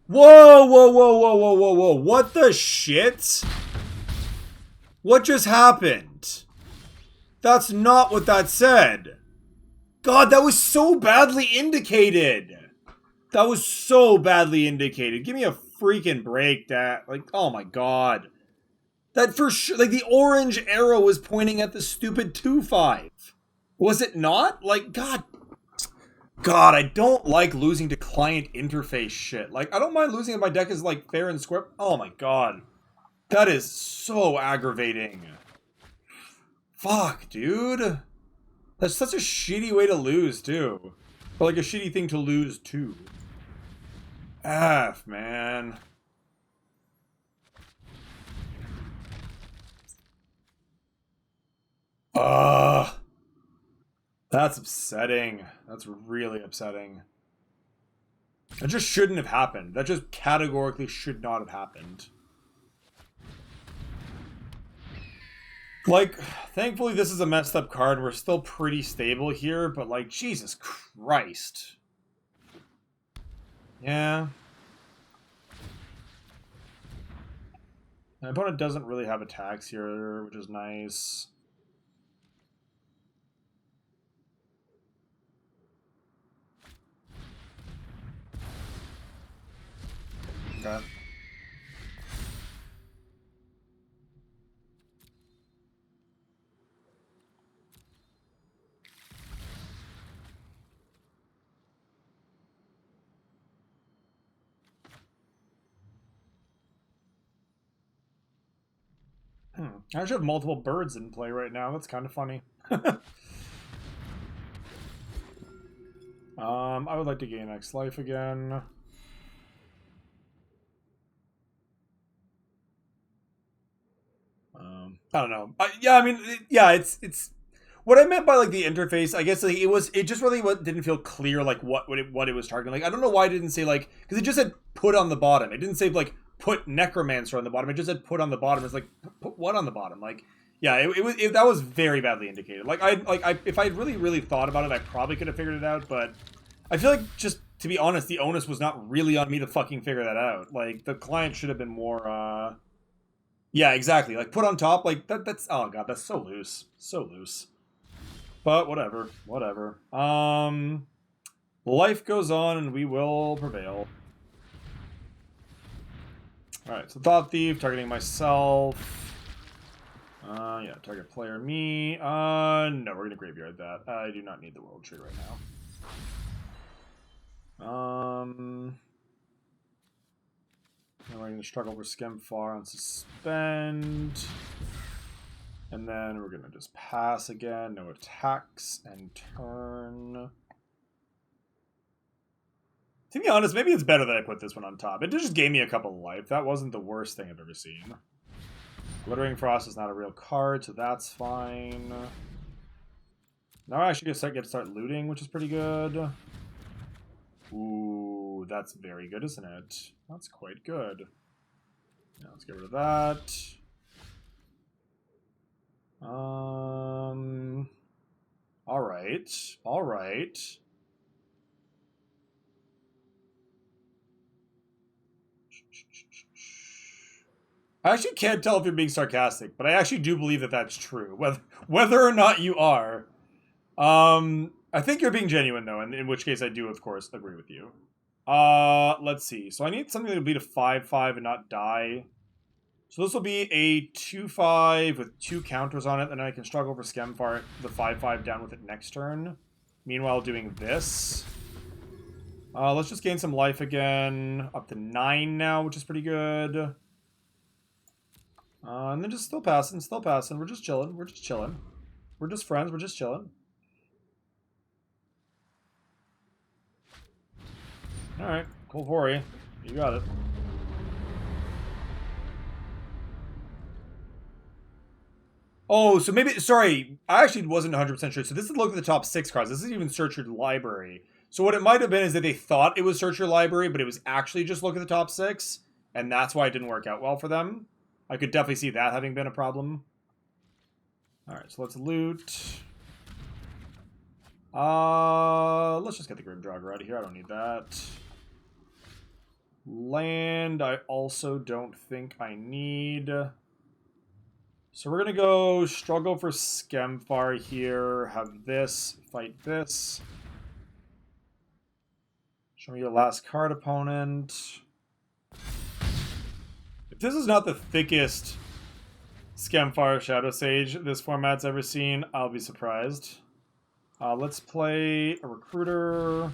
Whoa, whoa, whoa, whoa, whoa, whoa, whoa. What the shit? What just happened? That's not what that said. God, that was so badly indicated. That was so badly indicated. Give me a freaking break, that. Like, oh my god. That for sure, like, the orange arrow was pointing at the stupid 2-5. Was it not? Like, God, I don't like losing to client interface shit. Like, I don't mind losing if my deck is, like, fair and square. Oh my god. That is so aggravating. Fuck, dude. That's such a shitty way to lose, too. But, like, a shitty thing to lose, too. F, man. Ugh. That's upsetting. That's really upsetting. That just shouldn't have happened. That just categorically should not have happened. Like, thankfully this is a messed up card. We're still pretty stable here, but like, Jesus Christ. Yeah. My opponent doesn't really have attacks here, which is nice. Okay. I actually have multiple birds in play right now. That's kind of funny. I would like to gain X life again. I don't know. Yeah, I mean, yeah, it's what I meant by like the interface. I guess like it just really didn't feel clear like what it was targeting. Like I don't know why it didn't say like because it just said put on the bottom. It didn't say like put Necromancer on the bottom. It just said put on the bottom. It's like put what on the bottom? Like yeah, that was very badly indicated. Like if I really thought about it, I probably could have figured it out. But I feel like just to be honest, the onus was not really on me to fucking figure that out. Like the client should have been more. Yeah, exactly. Like put on top, like that's oh god, that's so loose. So loose. But whatever. Whatever. Life goes on and we will prevail. Alright, so Thought Thief, targeting myself. Yeah, target player me. No, we're gonna graveyard that. I do not need the World Tree right now. We're going to struggle for Skemfar on suspend. And then we're going to just pass again. No attacks and turn. To be honest, maybe it's better that I put this one on top. It just gave me a couple of life. That wasn't the worst thing I've ever seen. Glittering Frost is not a real card, so that's fine. Now I actually get to start looting, which is pretty good. Ooh, that's very good, isn't it? That's quite good. Now let's get rid of that. Alright. Alright. I actually can't tell if you're being sarcastic, but I actually do believe that that's true. Whether or not you are. I think you're being genuine, though, in which case I do, of course, agree with you. Let's see. So I need something that'll be to 5/5 and not die. So this will be a 2/5 with 2 counters on it, and I can struggle for Skemfar, the 5/5 down with it next turn. Meanwhile, doing this. Let's just gain some life again. Up to 9 now, which is pretty good. And then just still passing, still passing. We're just chilling. We're just chilling. We're just friends. We're just chilling. Alright, cool for you. You got it. Oh, so maybe, sorry, I actually wasn't 100% sure. So this is look at the top 6 cards. This is even search your library. So what it might have been is that they thought it was search your library, but it was actually just look at the top 6, and that's why it didn't work out well for them. I could definitely see that having been a problem. Alright, so let's loot. Let's just get the Grim Jogger out of here. I don't need that. Land, I also don't think I need. So we're going to go struggle for Skemfar here. Have this, fight this. Show me your last card, opponent. If this is not the thickest Skemfar Shadow Sage this format's ever seen, I'll be surprised. Let's play a Recruiter.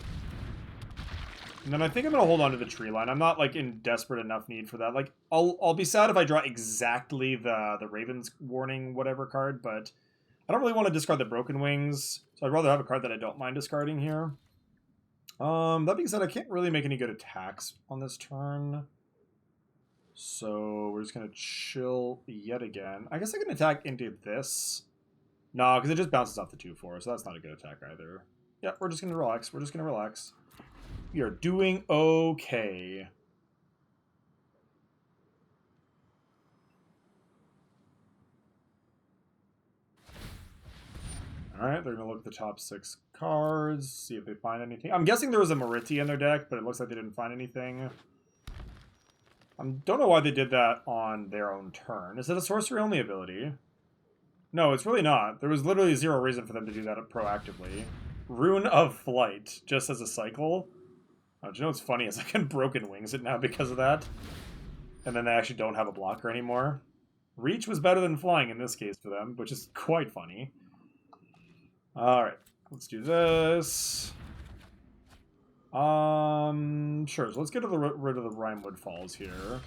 And then I think I'm going to hold on to the tree line. I'm not, like, in desperate enough need for that. Like, I'll be sad if I draw exactly the Raven's Warning whatever card, but I don't really want to discard the Broken Wings, so I'd rather have a card that I don't mind discarding here. That being said, I can't really make any good attacks on this turn. So we're just going to chill yet again. I guess I can attack into this. No, because it just bounces off the 2/4, so that's not a good attack either. Yeah, we're just going to relax. We're just going to relax. We are doing okay. Alright, they're going to look at the top 6 cards, see if they find anything. I'm guessing there was a Mariti in their deck, but it looks like they didn't find anything. I don't know why they did that on their own turn. Is it a sorcery-only ability? No, it's really not. There was literally zero reason for them to do that proactively. Rune of Flight, just as a cycle. Oh, do you know what's funny is I can Broken Wings it now because of that. And then they actually don't have a blocker anymore. Reach was better than flying in this case for them, which is quite funny. Alright, let's do this. Sure, so let's get rid of the Rimewood Falls here.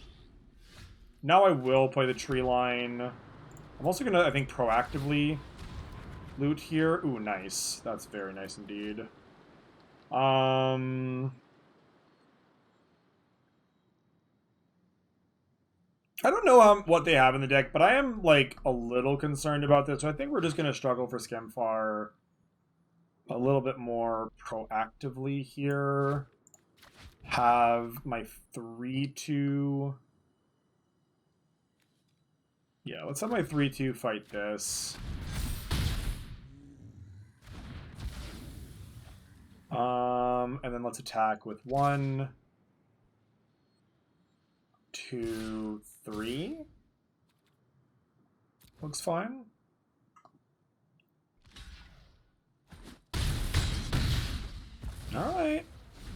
Now I will play the tree line. I'm also gonna, I think, proactively loot here. Ooh, nice. That's very nice indeed. I don't know what they have in the deck, but I am, like, a little concerned about this. So I think we're just gonna struggle for Skemfar a little bit more proactively here. Have my 3/2. Yeah, let's have my 3/2 fight this. And then let's attack with 1, 2, 3. Looks fine. Alright.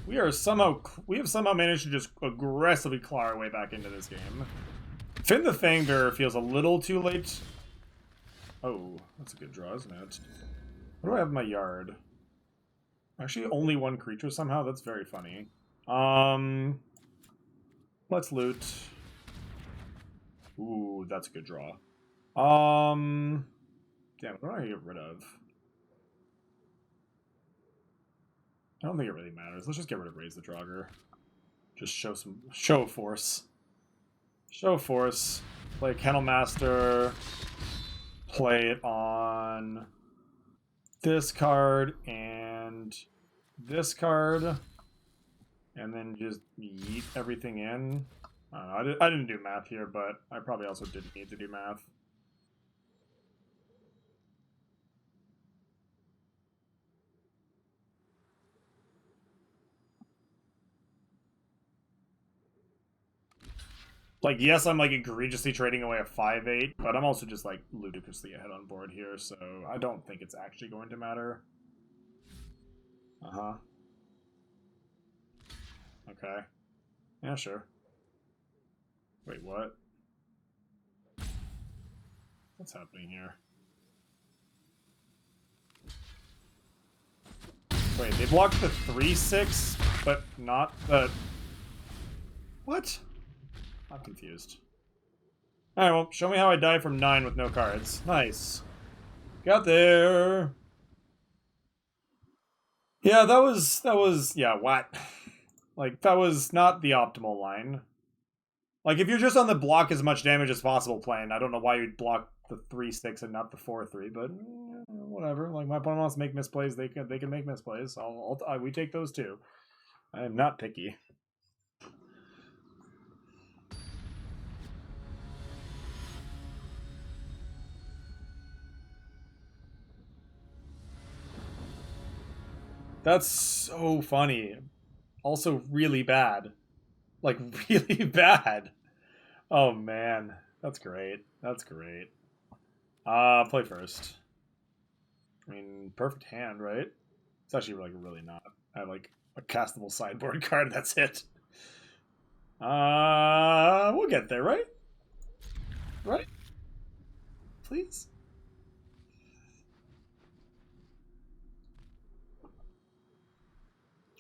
We have somehow managed to just aggressively claw our way back into this game. Finn the Fangbearer feels a little too late. Oh, that's a good draw, isn't it? What do I have in my yard? Actually, only 1 creature somehow? That's very funny. Let's loot. Ooh, that's a good draw. Damn, what do I get rid of? I don't think it really matters. Let's just get rid of Raise the Draugr. Just show of force. Show of force. Play Kennel Master. Play it on this card and this card. And then just yeet everything in. I don't know. I didn't do math here, but I probably also didn't need to do math. Like, yes, I'm, like, egregiously trading away a 5/8, but I'm also just, like, ludicrously ahead on board here, so I don't think it's actually going to matter. Uh-huh. Okay. Yeah, sure. Wait, what? What's happening here? Wait, they blocked the 3/6, but not the... What? I'm confused. Alright, well, show me how I die from 9 with no cards. Nice. Got there. Yeah, that was, yeah, what? Like, that was not the optimal line. Like, if you're just on the block as much damage as possible plane, I don't know why you'd block the 3/6 and not the 4/3, but whatever. Like my opponent wants to make misplays, they can make misplays. We take those too. I am not picky. That's so funny. Also really bad. Like really bad. Oh man. That's great. That's great. Play first. I mean, perfect hand, right? It's actually like really not. I have like a castable sideboard card, that's it. We'll get there, right? Right? Please?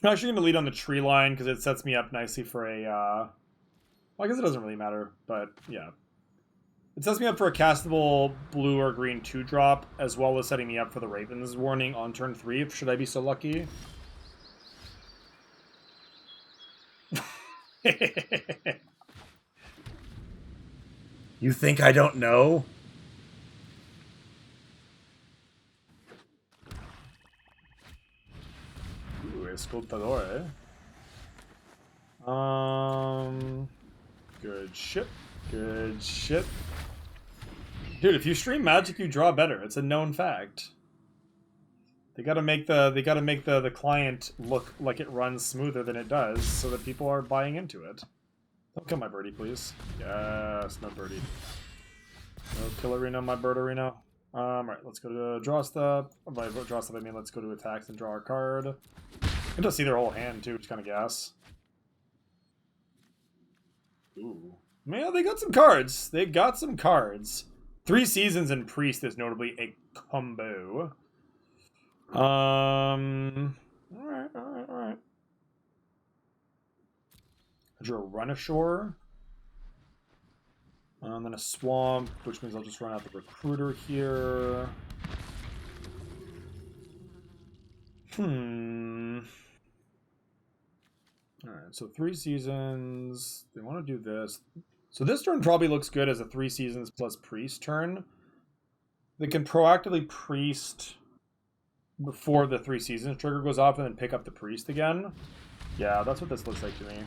I'm actually going to lead on the tree line because it sets me up nicely for a, well, I guess it doesn't really matter, but yeah. It sets me up for a castable blue or green 2-drop, as well as setting me up for the Ravens warning on turn 3, should I be so lucky. You think I don't know? Ooh, Escoltador, eh? Good shit. Good shit. Dude, if you stream Magic, you draw better. It's a known fact. They gotta make the client look like it runs smoother than it does, so that people are buying into it. Don't kill my birdie, please. Yes, no birdie. No killerino, my birderino. Right, let's go to draw stuff. By draw stuff, I mean let's go to attacks and draw our card. You can just see their whole hand too, which kind of gas. Ooh, man, they got some cards. They got some cards. 3 Seasons and Priest is notably a combo. Alright. I drew a Run Ashore. And then a Swamp, which means I'll just run out the Recruiter here. Alright, so 3 Seasons. They want to do this. So this turn probably looks good as a 3 Seasons plus Priest turn. They can proactively Priest before the 3 Seasons trigger goes off and then pick up the Priest again. Yeah, that's what this looks like to me.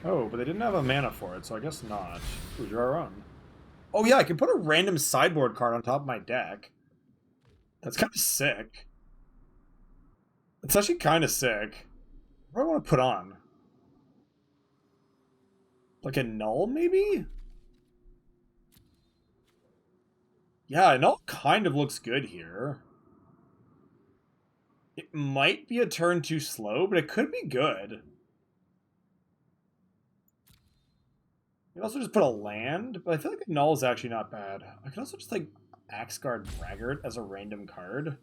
Oh, but they didn't have a mana for it, so I guess not. We draw our own. Oh yeah, I can put a random sideboard card on top of my deck. That's kind of sick. It's actually kind of sick. What do I want to put on? Like a Null, maybe? Yeah, a Null kind of looks good here. It might be a turn too slow, but it could be good. You can also just put a land, but I feel like a Null is actually not bad. I can also just like Axeguard Braggart as a random card.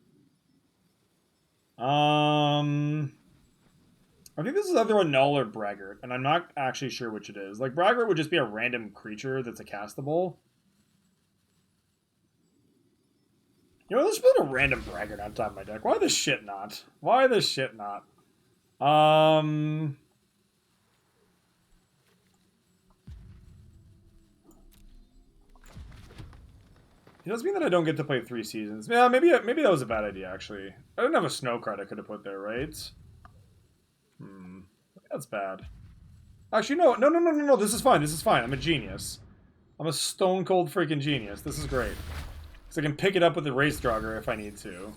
I think this is either a Null or Braggart, and I'm not actually sure which it is. Like, Braggart would just be a random creature that's a castable. You know, let's put a random Braggart on top of my deck. Why the shit not? Why the shit not? It does mean that I don't get to play 3 Seasons. Yeah, maybe that was a bad idea, actually. I didn't have a snow card I could have put there, right? That's bad. Actually, no. This is fine. This is fine. I'm a genius. I'm a stone cold freaking genius. This is great. So I can pick it up with the Race Draugr if I need to.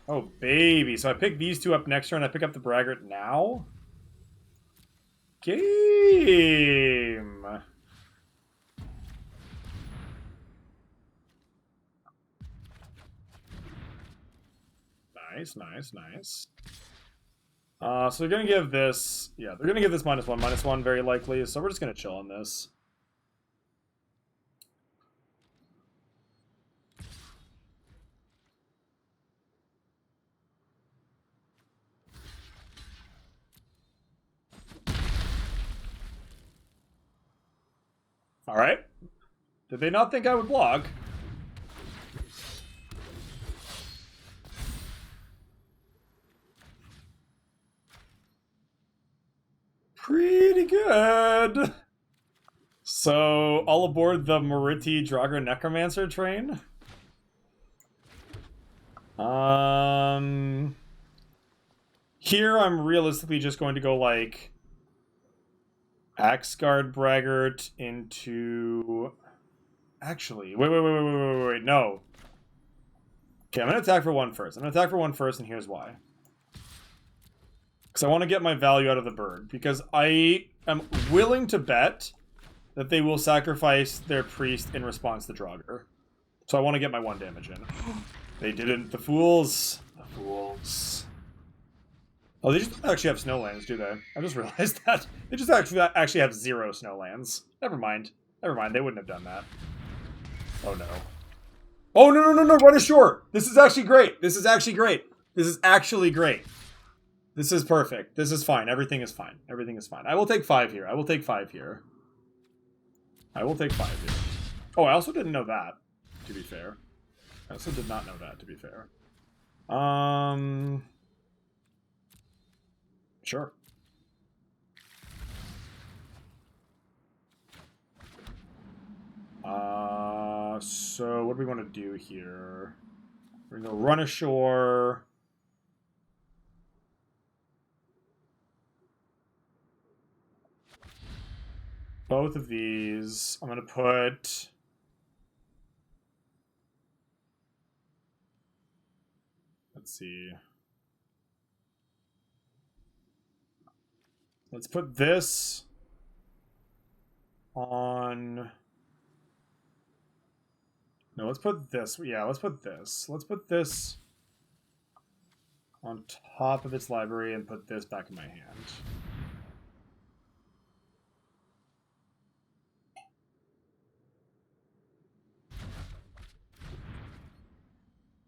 Oh, baby. So I pick these two up next turn. I pick up the Braggart now? Game. Nice. So they're going to give this... Yeah, they're going to give this -1/-1 very likely. So we're just going to chill on this. Alright. Did they not think I would block? Pretty good. So, all aboard the Bo3 Draft Necromancer train. Here I'm realistically just going to go like Axgard Braggart into... Actually, wait, no. Okay, I'm going to attack for one first. And here's why. Because I want to get my value out of the bird. Because I am willing to bet that they will sacrifice their priest in response to Draugr. So I want to get my 1 damage in. They didn't. The fools. The fools. Oh, they just don't actually have snowlands, do they? I just realized that. They just actually have 0 snowlands. Never mind. They wouldn't have done that. Oh, no. Oh, no, run ashore! This is actually great! This is actually great! This is perfect. This is fine. Everything is fine. I will take 5 here. I will take 5 here. Oh, I also didn't know that, to be fair. I also did not know that, to be fair. Sure. So what do we want to do here? We're gonna go run ashore. Both of these. I'm gonna put... Let's see. Let's put this on... No, let's put this. Yeah, let's put this. Let's put this on top of its library and put this back in my hand.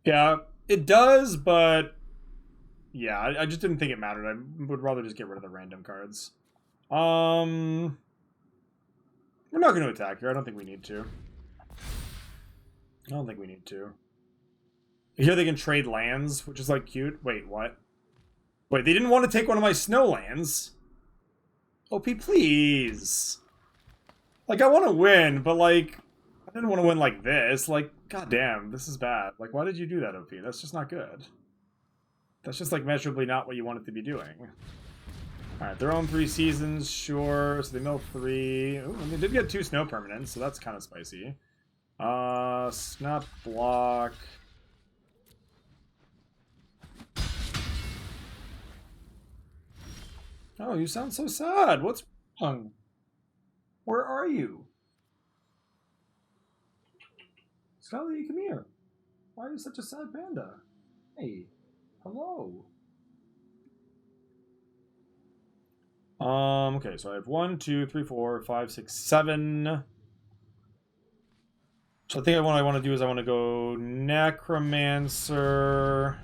Yeah, it does, but yeah, I just didn't think it mattered. I would rather just get rid of the random cards. We're not going to attack here. I don't think we need to. Here they can trade lands, which is like cute. Wait, what? Wait, they didn't want to take one of my snowlands? OP, please. Like, I want to win, but like, I didn't want to win like this. Like, goddamn, this is bad. Like, why did you do that, OP? That's just not good. That's just like measurably not what you want it to be doing. Alright, their own 3 seasons, sure. So they mill 3. Ooh, and they did get 2 snow permanents, so that's kind of spicy. Snap block. Oh, you sound so sad. What's wrong? Where are you? Scully, come here. Why are you such a sad panda? Hey, hello. Okay, so I have 1, 2, 3, 4, 5, 6, 7. So I think what I want to do is I want to go Necromancer.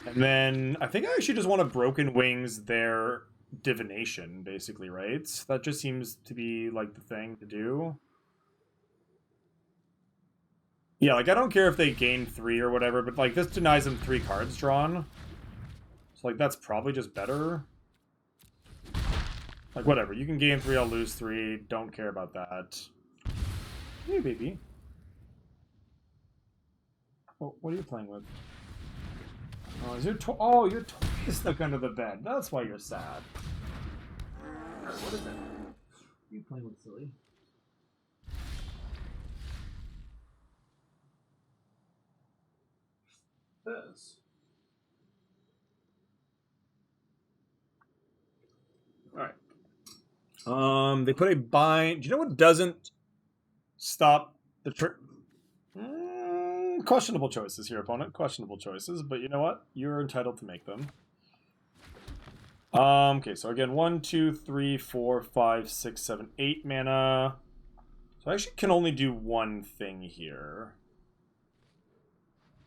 And then I think I actually just want to Broken Wings their Divination, basically, right? That just seems to be like the thing to do. Yeah, like I don't care if they gain 3 or whatever, but like this denies them 3 cards drawn. So like that's probably just better. Like whatever, you can gain 3, I'll lose 3. Don't care about that. Hey, baby. Oh, what are you playing with? Oh, is your your toy is stuck under the bed. That's why you're sad. What is it? What are you playing with, silly? This. Alright. They put a bind. Do you know what doesn't stop the trick? Questionable choices here, opponent. Questionable choices, but you know what? You're entitled to make them. Okay, so again, 1, 2, 3, 4, 5, 6, 7, 8 mana. So I actually can only do one thing here.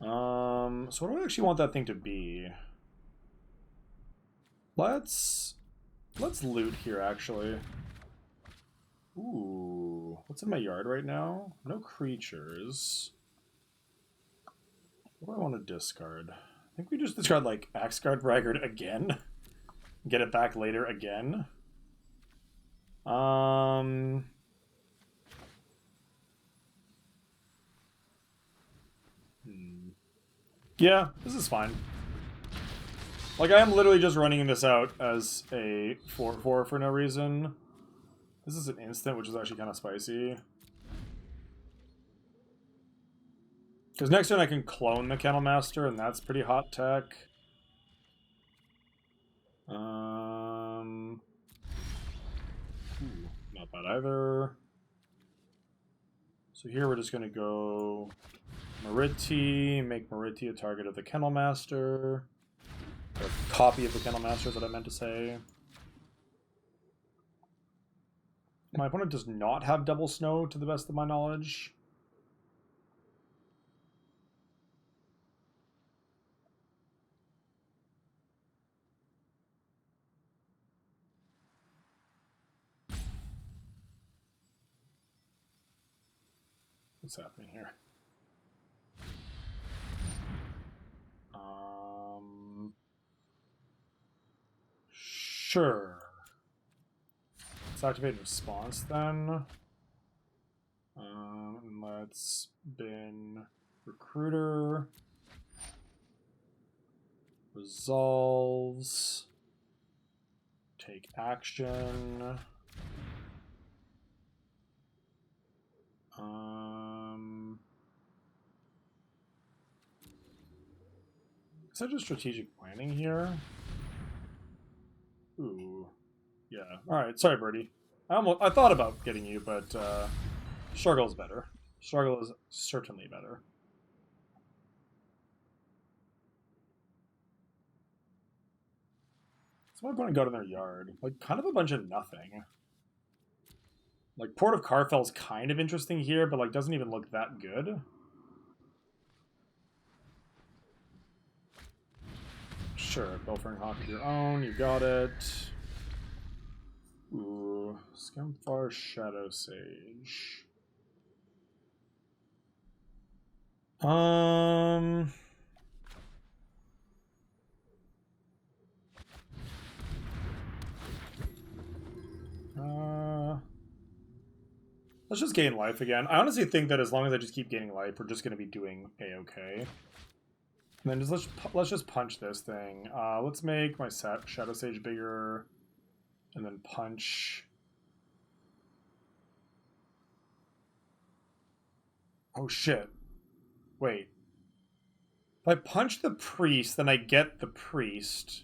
So what do I actually want that thing to be? Let's loot here, actually. Ooh, what's in my yard right now? No creatures. What do I want to discard? I think we just discard, like, Axgard Braggart again. Get it back later again. Yeah, this is fine. Like, I am literally just running this out as a 4/4 for no reason. This is an instant, which is actually kind of spicy. Because next turn I can clone the Kennel Master, and that's pretty hot tech. Not bad either. So here we're just going to go Mariti, make Mariti a target of the Kennel Master. Or a copy of the Kennel Master is what I meant to say. My opponent does not have double snow, to the best of my knowledge. What's happening here? Sure. Let's activate response then. Let's bin recruiter. Resolves. Take action. Is that just strategic planning here? Ooh. Yeah. Alright, sorry, Birdie. I thought about getting you, but struggle is better. Struggle is certainly better. So my opponent got in their yard. Like, kind of a bunch of nothing. Like, Port of Carfel's kind of interesting here, but, like, doesn't even look that good. Sure, Pilfering Hawk of your own, you got it. Ooh, Scumfar Shadow Sage. Let's just gain life again. I honestly think that as long as I just keep gaining life, we're just going to be doing a-okay. And then just let's just punch this thing. Let's make my Shadow Sage bigger, and then punch. Oh shit! Wait. If I punch the priest, then I get the priest.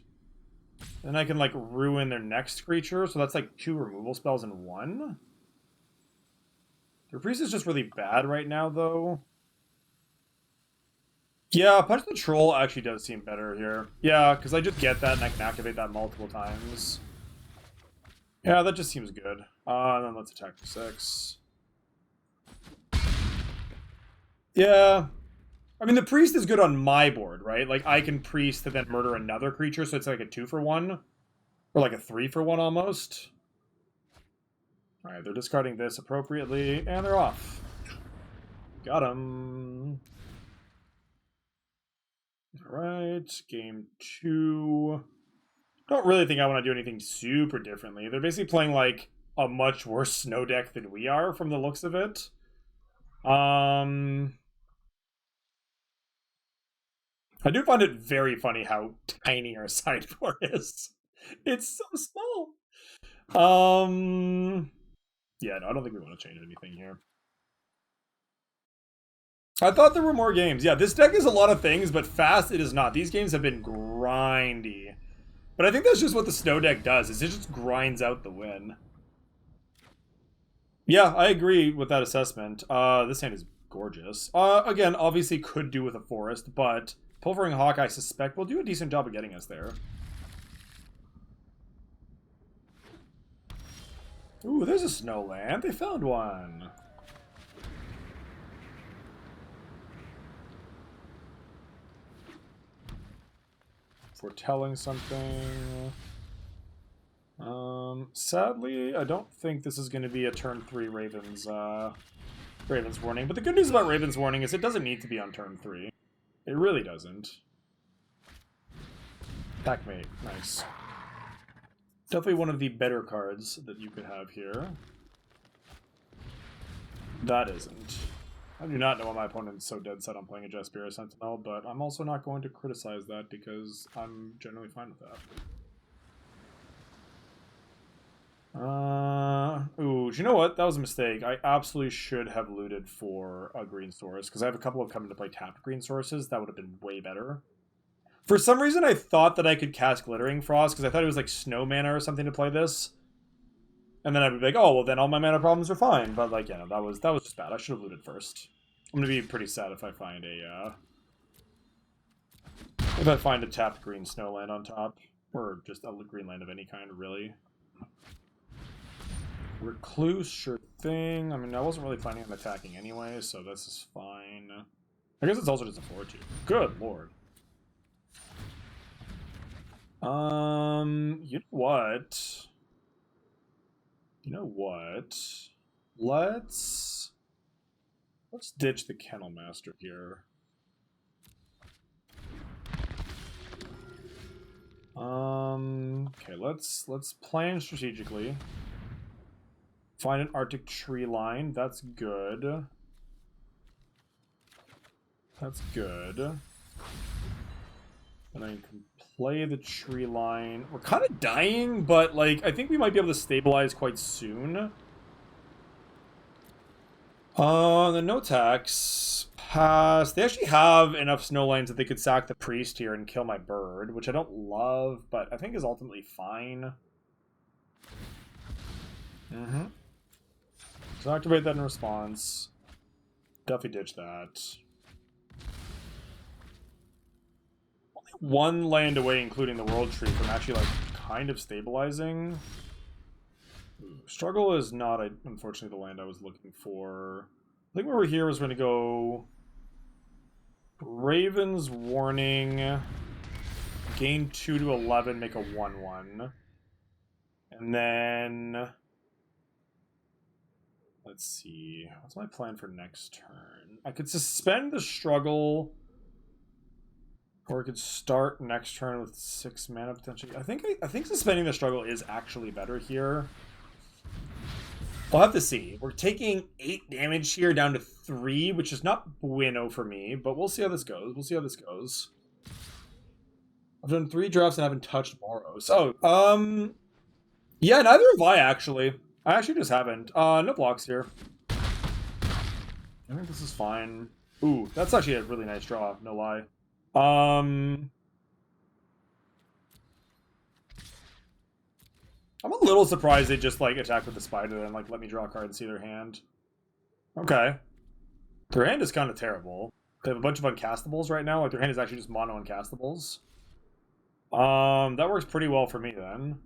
Then I can like ruin their next creature, so that's like 2 removal spells in 1. Their priest is just really bad right now, though. Yeah, punch the troll actually does seem better here. Yeah, because I just get that and I can activate that multiple times. Yeah, that just seems good. And then let's attack for 6. Yeah. I mean, the priest is good on my board, right? Like, I can priest to then murder another creature, so it's like a 2-for-1. Or like a 3-for-1 almost. Alright, they're discarding this appropriately, and they're off. Got him. Alright, game 2. Don't really think I want to do anything super differently. They're basically playing like a much worse snow deck than we are from the looks of it. I do find it very funny how tiny our sideboard is. It's so small. Yeah, no, I don't think we want to change anything here. I thought there were more games. Yeah, this deck is a lot of things, but fast it is not. These games have been grindy. But I think that's just what the snow deck does, is it just grinds out the win. Yeah, I agree with that assessment. This hand is gorgeous. Again, obviously could do with a forest, but Pilfering Hawk, I suspect, will do a decent job of getting us there. Ooh, there's a snow land. They found one. Foretelling something. Sadly, I don't think this is going to be a turn 3 Ravens Warning. But the good news about Ravens Warning is it doesn't need to be on turn 3. It really doesn't. Packmate, nice. Definitely one of the better cards that you could have here. That isn't. I do not know why my opponent's so dead set on playing a Jaspier Sentinel, but I'm also not going to criticize that because I'm generally fine with that. Ooh, do you know what? That was a mistake. I absolutely should have looted for a green source, because I have a couple of coming to play tapped green sources. That would have been way better. For some reason, I thought that I could cast Glittering Frost, because I thought it was like snow mana or something to play this. And then I'd be like, oh, well, then all my mana problems are fine. But, like, yeah, no, that was just bad. I should have looted first. I'm going to be pretty sad if I find a, tapped green snowland on top. Or just a green land of any kind, really. Recluse, sure thing. I mean, I wasn't really planning on attacking anyway, so this is fine. I guess it's also just a 4-2. Good lord. You know what? You know what? Let's ditch the Kennel Master here. Okay, let's plan strategically. Find an Arctic tree line. That's good. That's good. And I can play the tree line. We're kind of dying, but like I think we might be able to stabilize quite soon. The no tax pass. They actually have enough snow lines that they could sack the priest here and kill my bird, which I don't love, but I think is ultimately fine. So activate that in response. Definitely ditch that. Only one land away, including the world tree, from actually like kind of stabilizing. Struggle is not, unfortunately, the land I was looking for. I think over here was going to go Raven's Warning, gain 2 to 11, make a 1/1. And then let's see. What's my plan for next turn? I could suspend the struggle, or I could start next turn with 6 mana potentially. I think suspending the struggle is actually better here. We'll have to see. We're taking 8 damage here down to 3, which is not bueno for me, but we'll see how this goes. We'll see how this goes. I've done 3 drafts and haven't touched Boros. Oh, yeah, neither have I, actually. I actually just haven't. No blocks here. I think this is fine. Ooh, that's actually a really nice draw, no lie. I'm a little surprised they just, like, attack with the spider and, like, let me draw a card and see their hand. Okay. Their hand is kind of terrible. They have a bunch of uncastables right now. Like, their hand is actually just mono uncastables. That works pretty well for me, then.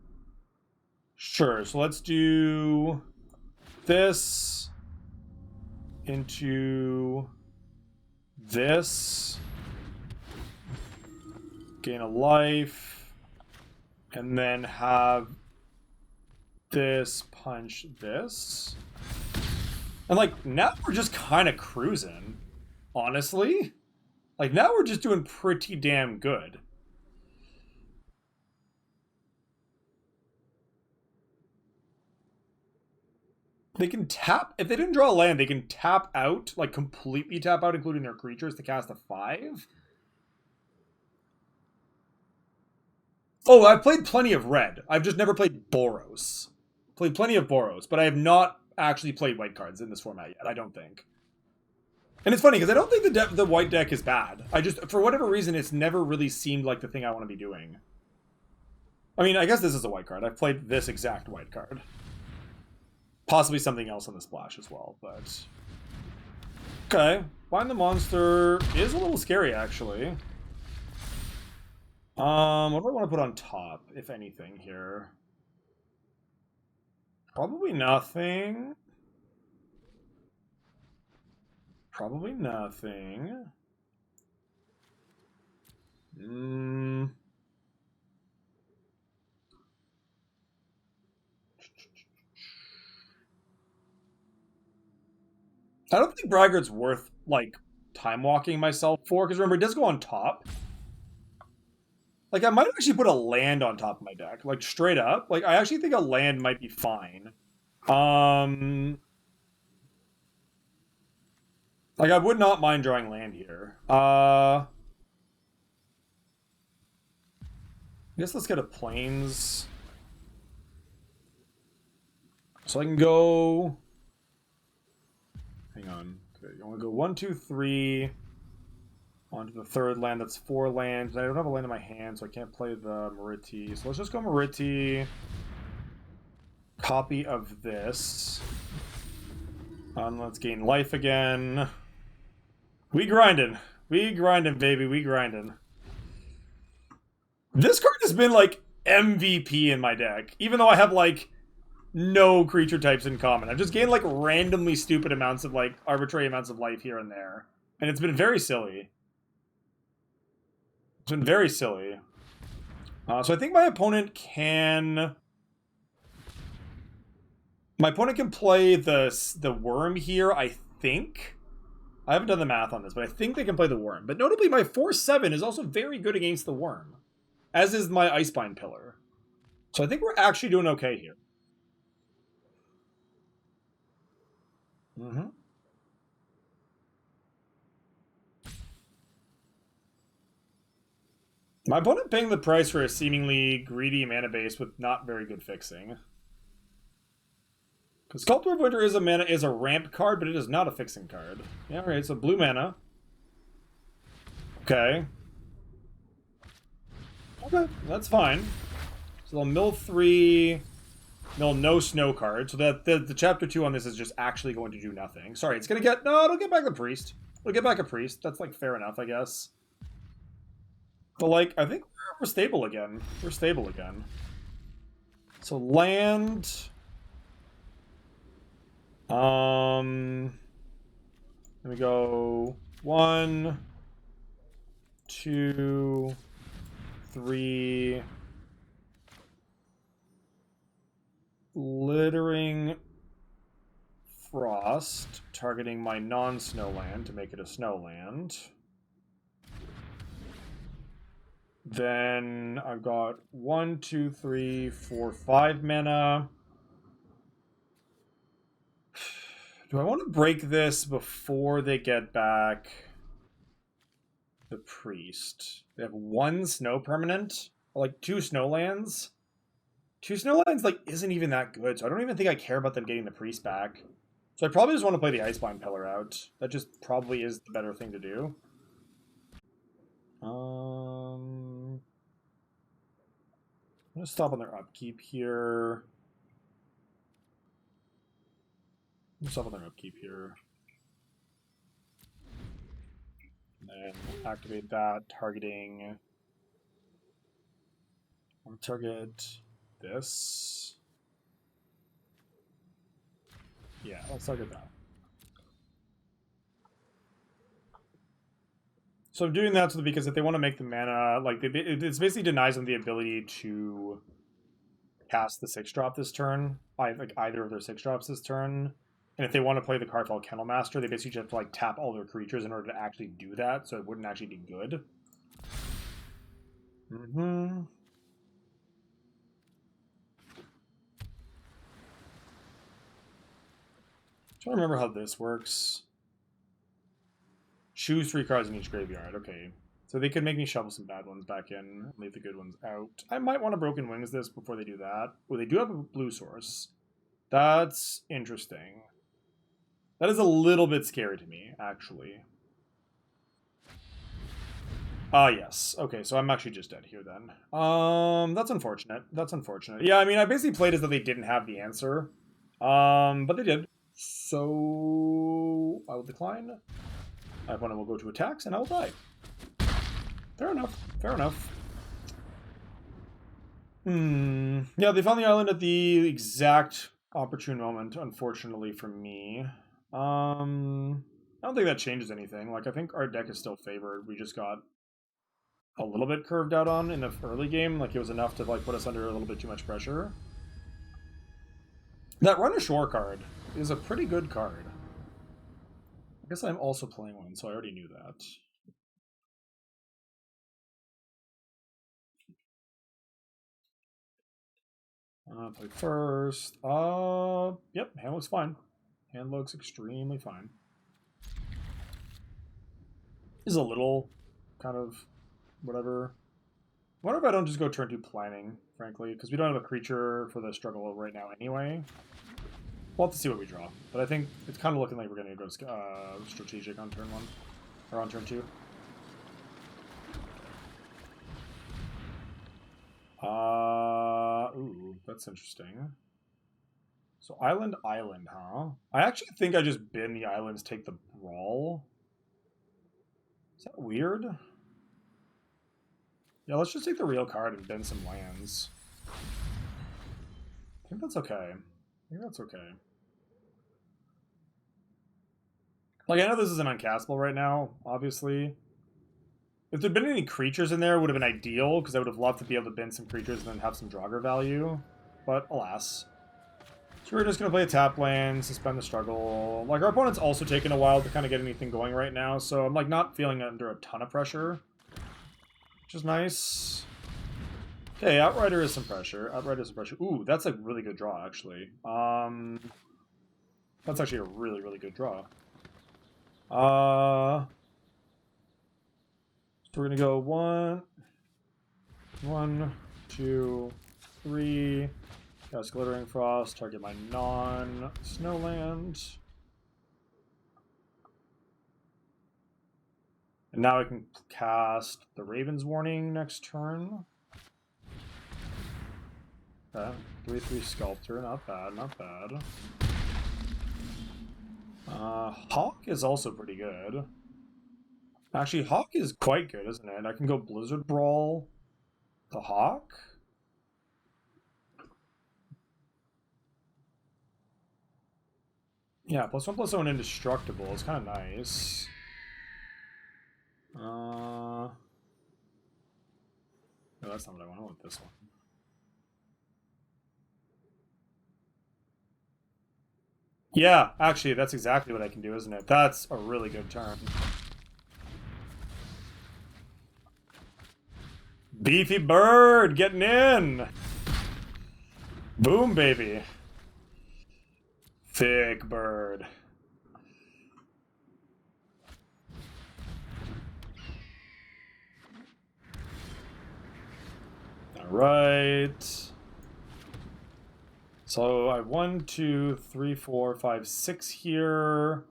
Sure, so let's do this into this. Gain a life. And then have this punch this. And, like, now we're just kind of cruising, honestly. Like, now we're just doing pretty damn good. They can tap, if they didn't draw a land, they can tap out, like completely tap out, including their creatures, to cast a 5. Oh, I've played plenty of red. I've just never played Boros. Played plenty of Boros, but I have not actually played white cards in this format yet, I don't think. And it's funny, because I don't think the white deck is bad. I just, for whatever reason, it's never really seemed like the thing I want to be doing. I mean, I guess this is a white card. I've played this exact white card. Possibly something else on the splash as well, but... Okay. Find the monster is a little scary, actually. What do I want to put on top, if anything, here? Probably nothing. Probably nothing. I don't think Braggart's worth, like, time walking myself for, because remember, it does go on top. Like, I might actually put a land on top of my deck, like, straight up. Like, I actually think a land might be fine. Like, I would not mind drawing land here. I guess let's get a plains. So I can go... Hang on. Okay, you want to go 1, 2, 3... onto the third land. That's 4 lands. I don't have a land in my hand, so I can't play the Meriti. So let's just go Meriti. Copy of this. Let's gain life again. We grinding. We grinding, baby. We grinding. This card has been, like, MVP in my deck. Even though I have, like, no creature types in common. I've just gained, like, randomly stupid amounts of, like, arbitrary amounts of life here and there. And it's been very silly. It's been very silly. So I think my opponent can... My opponent can play the worm here, I think. I haven't done the math on this, but I think they can play the worm. But notably, my 4/7 is also very good against the worm. As is my Icebind Pillar. So I think we're actually doing okay here. Mm-hmm. My opponent paying the price for a seemingly greedy mana base with not very good fixing. Because Sculptor of Winter is a ramp card, but it is not a fixing card. Yeah, alright, so blue mana. Okay. Okay, that's fine. So they'll mill 3, mill no snow card. So that the chapter 2 on this is just actually going to do nothing. Sorry, it's gonna get... No, it'll get back the priest. It'll get back a priest. That's, like, fair enough, I guess. But, like, I think we're stable again. We're stable again. So land... Let me go 1, 2, 3. Littering Frost, targeting my non-snow land to make it a snow land. Then I've got 1, 2, 3, 4, 5 mana. Do I want to break this before they get back the priest? They have 1 snow permanent, or like 2 snow lands. 2 snow lands like isn't even that good, so I don't even think I care about them getting the priest back. So I probably just want to play the Icebind Pillar out. That just probably is the better thing to do. I'm gonna stop on their upkeep here. Stop on their upkeep here. And then activate that, targeting... I'll target this. Yeah, let's target that. So I'm doing that because if they want to make the mana, like, it basically denies them the ability to cast the 6-drop this turn, like either of their 6-drops this turn. And if they want to play the Carfell Kennel Master, they basically just have to like tap all their creatures in order to actually do that, so it wouldn't actually be good. Mm-hmm. Trying to remember how this works. Choose 3 cards in each graveyard. Okay. So they could make me shovel some bad ones back in, leave the good ones out. I might want to Broken Wings this before they do that. Oh, they do have a blue source. That's interesting. That is a little bit scary to me, actually. Yes. Okay, so I'm actually just dead here then. That's unfortunate. That's unfortunate. Yeah, I mean, I basically played as though they didn't have the answer. But they did. So I will decline. My opponent will go to attacks, and I will die. Fair enough. Fair enough. Yeah, they found the island at the exact opportune moment, unfortunately for me. I don't think that changes anything. Like, I think our deck is still favored. We just got a little bit curved out on in the early game. Like, it was enough to, like, put us under a little bit too much pressure. That Run Ashore card is a pretty good card. I guess I'm also playing one, so I already knew that. Play first. Yep, hand looks fine. Hand looks extremely fine. is a little kind of whatever. I wonder if I don't just go turn 2 planning, frankly, because we don't have a creature for the struggle right now anyway. We'll have to see what we draw, but I think it's kind of looking like we're going to go strategic on turn 1, or on turn 2. Ooh, that's interesting. So island, huh? I actually think I just bin the islands, take the brawl. Is that weird? Yeah, let's just take the real card and bin some lands. I think that's okay. I think that's okay. Like, I know this isn't uncastable right now, obviously. If there'd been any creatures in there, it would have been ideal, because I would have loved to be able to bin some creatures and then have some Draugr value. But, alas. So we're just going to play a tap land, suspend the struggle. Like, our opponent's also taking a while to kind of get anything going right now, so I'm, like, not feeling under a ton of pressure. Which is nice. Okay, Outrider is some pressure. Outrider is some pressure. Ooh, that's a really good draw, actually. That's actually a really, really good draw. So we're gonna go 1, 2, 3. Cast Glittering Frost. Target my non-snowland. And now I can cast the Raven's Warning next turn. Okay, 3/3 Sculptor. Not bad, not bad. Hawk is also pretty good. Actually, Hawk is quite good, isn't it? I can go Blizzard Brawl the Hawk. Yeah, +1/+1 indestructible. It's kind of nice. No, that's not what I want. I want this one. Yeah, actually, that's exactly what I can do, isn't it? That's a really good turn. Beefy bird getting in. Boom, baby. Thick bird. All right. So I have 1, 2, 3, 4, 5, 6 here.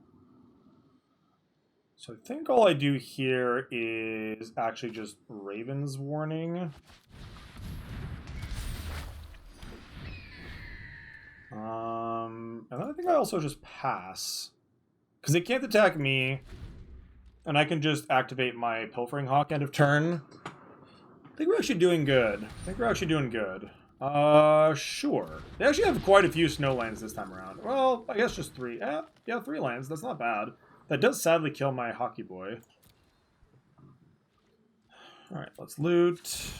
So I think all I do here is actually just Raven's Warning. And then I think I also just pass. Because they can't attack me. And I can just activate my Pilfering Hawk end of turn. I think we're actually doing good. Sure. They actually have quite a few snowlands this time around. Well, I guess just 3. Yeah, 3 lands. That's not bad. That does sadly kill my hockey boy. Alright, let's loot.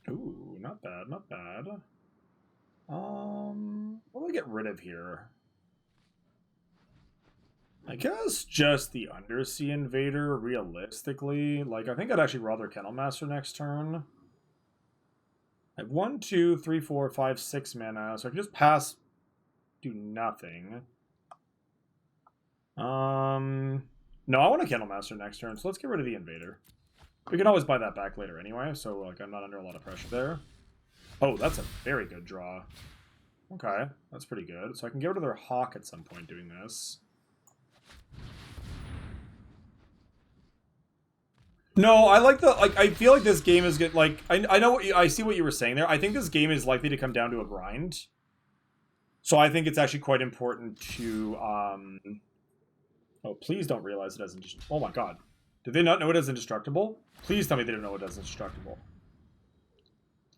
Ooh, not bad, not bad. What do I get rid of here? I guess just the Undersea Invader, realistically. Like, I think I'd actually rather Kennel Master next turn. I have 1, 2, 3, 4, 5, 6 mana, so I can just pass, do nothing. No, I want a Kennel Master next turn, so let's get rid of the Invader. We can always buy that back later anyway, so like I'm not under a lot of pressure there. Oh, that's a very good draw. Okay, that's pretty good. So I can get rid of their Hawk at some point doing this. No, I like the I feel like this game is good. Like I know I see what you were saying there. I think this game is likely to come down to a grind. So I think it's actually quite important to oh, please don't realize it as oh my god. Did they not know it as indestructible? Please tell me they don't know it as indestructible.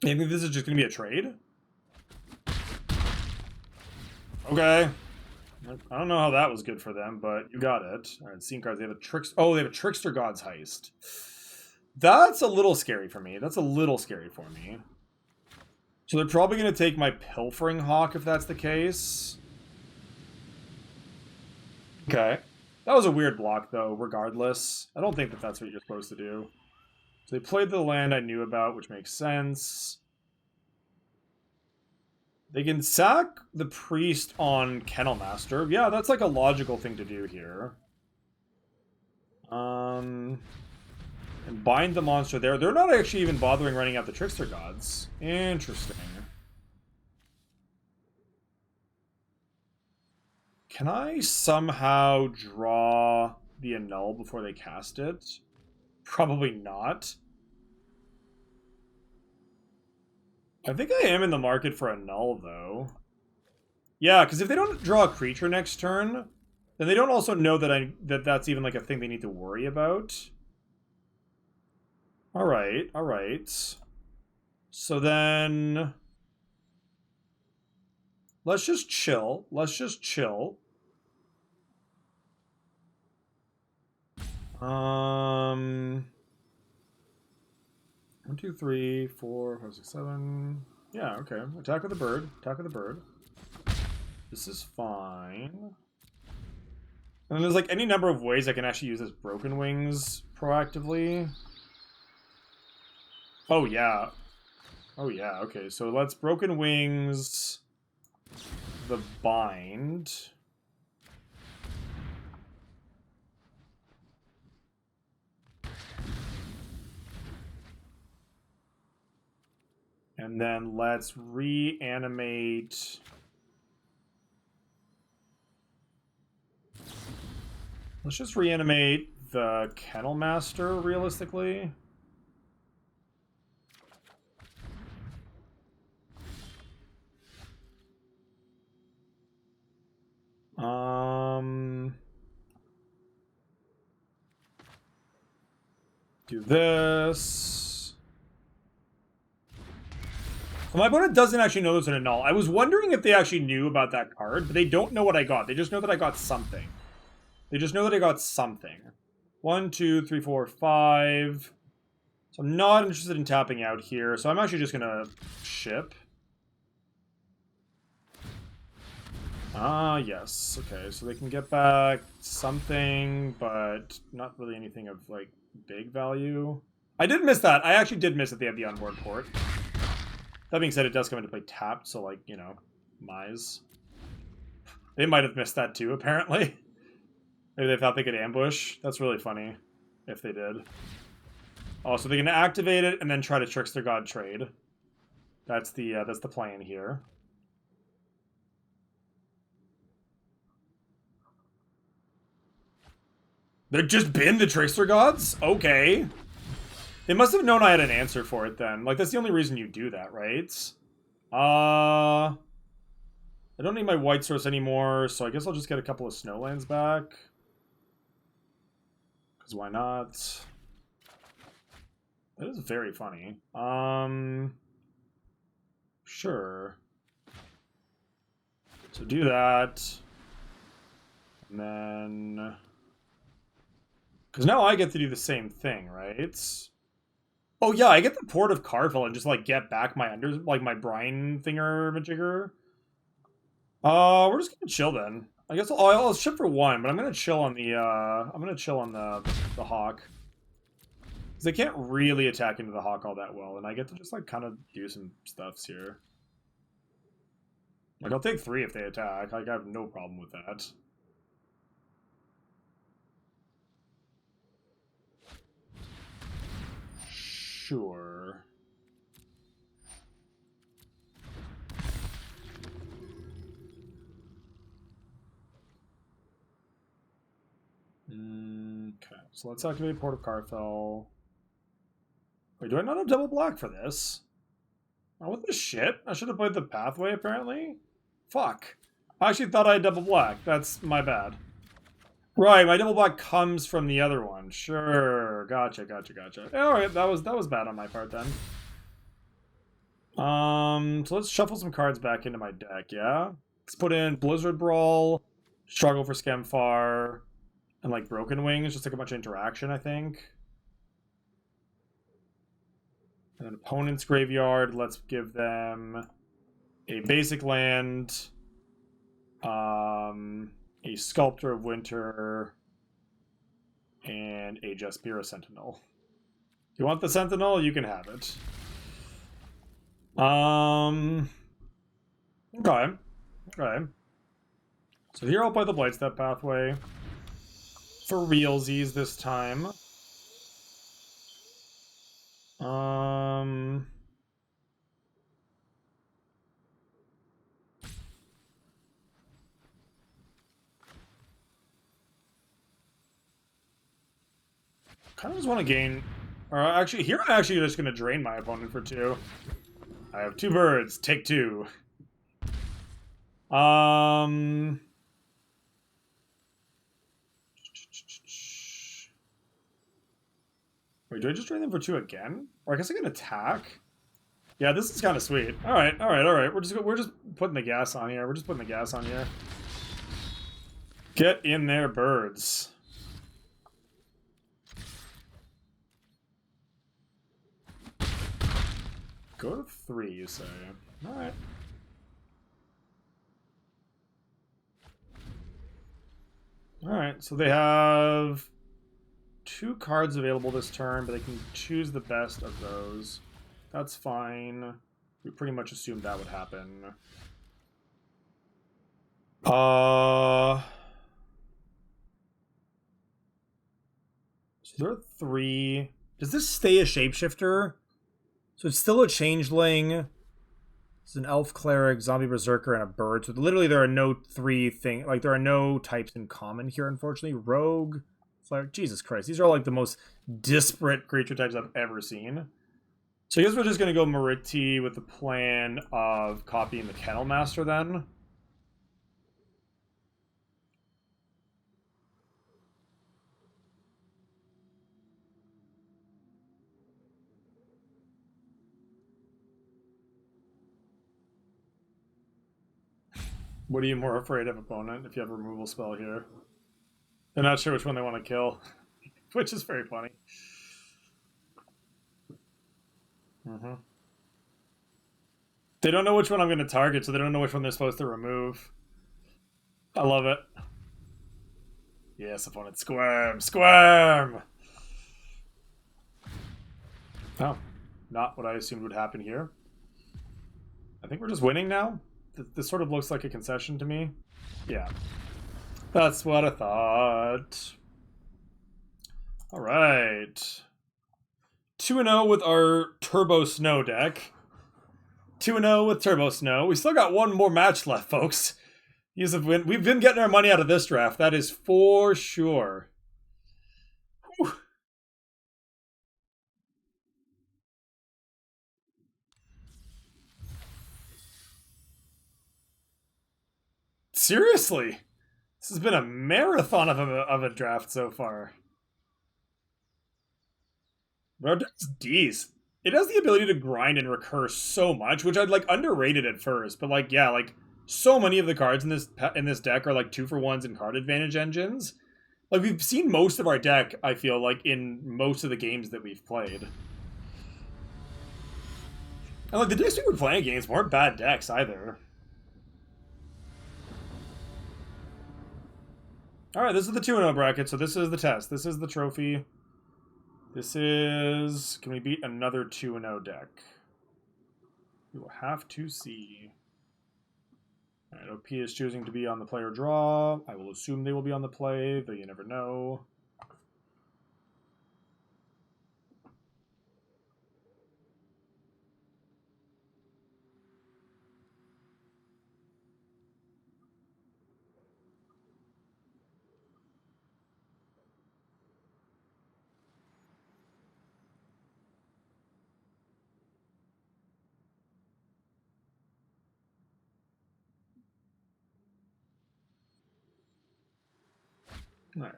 You think this is just gonna be a trade? Okay. I don't know how that was good for them, but you got it. Alright, scene cards. They have a they have a Trickster God's Heist. That's a little scary for me. So they're probably going to take my Pilfering Hawk if that's the case. Okay. That was a weird block, though, regardless. I don't think that that's what you're supposed to do. So they played the land I knew about, which makes sense. They can sack the Priest on Kennel Master. Yeah, that's like a logical thing to do here. And bind the monster there. They're not actually even bothering running out the Trickster Gods. Interesting. Can I somehow draw the Annul before they cast it? Probably not. I think I am in the market for Annul, though. Yeah, because if they don't draw a creature next turn, then they don't also know that that's even like a thing they need to worry about. Alright, alright. So then... let's just chill. Let's just chill. 1, 2, 3, 4, 5, 6, 7. Yeah, okay. Attack with the bird. Attack with the bird. This is fine. And there's like any number of ways I can actually use this Broken Wings proactively. Oh yeah. Oh yeah, okay. So let's Broken Wings the bind. And then let's reanimate. Let's just reanimate the Kennel Master, realistically. Do this. So my opponent doesn't actually know there's an Annul. I was wondering if they actually knew about that card, but they don't know what I got. They just know that I got something. They just know that I got something. 1, 2, 3, 4, 5. So I'm not interested in tapping out here, so I'm actually just gonna ship. Ah, yes. Okay, so they can get back something, but not really anything of, like, big value. I did miss that. I actually did miss that they have the onboard port. That being said, it does come into play tapped, so, like, you know, Mize. They might have missed that too, apparently. Maybe they thought they could ambush. That's really funny, if they did. Oh, so they can activate it and then try to Trickster God trade. That's the plan here. They've just been the Trickster Gods? Okay. They must have known I had an answer for it then. Like, that's the only reason you do that, right? I don't need my white source anymore, so I guess I'll just get a couple of Snowlands back. Because why not? That is very funny. Sure. So do that. And then... because now I get to do the same thing, right? Oh yeah, I get the Port of Carvel and just like get back my my brine thingamajigger. We're just gonna chill then. I guess I'll ship for 1, but I'm gonna chill on the the Hawk. Because they can't really attack into the Hawk all that well, and I get to just like kind of do some stuffs here. Like I'll take 3 if they attack. Like I have no problem with that. Sure. Okay, so let's activate Port of Carthel. Wait, do I not have double black for this? Oh, what the shit? I should have played the Pathway, apparently? Fuck. I actually thought I had double black. That's my bad. Right, my double black comes from the other one. Sure. Gotcha. Alright, that was bad on my part then. So let's shuffle some cards back into my deck, yeah? Let's put in Blizzard Brawl, Struggle for Skemfar, and like Broken Wings, just like a bunch of interaction, I think. And then opponent's graveyard, let's give them a basic land, a Sculptor of Winter, and a Jaspira Sentinel. If you want the Sentinel, you can have it. Okay. So here I'll play the Blightstep Pathway. For realsies this time. Kind of just want to gain... Or actually, here I'm actually just going to drain my opponent for 2. I have 2 birds. Take 2. Wait, do I just drain them for 2 again? Or I guess I can attack? Yeah, this is kind of sweet. All right. We're just putting the gas on here. We're just putting the gas on here. Get in there, birds. Go to 3, you say. All right. All right, so they have 2 cards available this turn, but they can choose the best of those. That's fine. We pretty much assumed that would happen. So there are 3. Does this stay a shapeshifter? So it's still a changeling. It's an elf cleric, zombie berserker, and a bird. So literally there are no 3 things. Like, there are no types in common here, unfortunately. Rogue, cleric. Jesus Christ. These are like the most disparate creature types I've ever seen. So I guess we're just going to go Mariti with the plan of copying the Kennel Master then. What are you more afraid of, opponent, if you have a removal spell here? They're not sure which one they want to kill, which is very funny. They don't know which one I'm going to target, so they don't know which one they're supposed to remove. I love it. Yes, opponent, squirm! Squirm! Oh, not what I assumed would happen here. I think we're just winning now. This sort of looks like a concession to me. Yeah. That's what I thought. All right. 2-0 with our Turbo Snow deck. 2-0 with Turbo Snow. We still got 1 more match left, folks. We've been getting our money out of this draft. That is for sure. Whew. Seriously? This has been a marathon of a draft so far. Our deck's decent. It has the ability to grind and recur so much, which I'd like underrated at first, but like, yeah, like so many of the cards in this deck are like 2-for-1s and card advantage engines. Like, we've seen most of our deck, I feel like, in most of the games that we've played. And like, the decks we were playing against weren't bad decks either. Alright, this is the 2-0 bracket, so this is the test. This is the trophy. This is... Can we beat another 2-0 deck? We will have to see. Alright, OP is choosing to be on the player draw. I will assume they will be on the play, though you never know. Alright.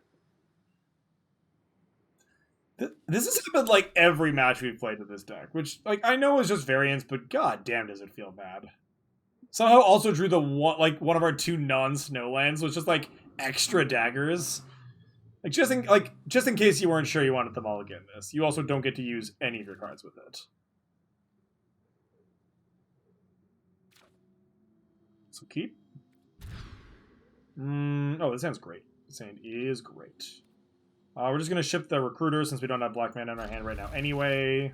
This has happened like every match we've played with this deck, which like I know is just variance, but god damn does it feel bad. Somehow also drew the one of our 2 non-snow lands, which is like extra daggers. Like just in case you weren't sure you wanted them all again this. You also don't get to use any of your cards with it. So keep. Oh, this hand's great. This hand is great. We're just going to ship the recruiter since we don't have black mana in our hand right now anyway.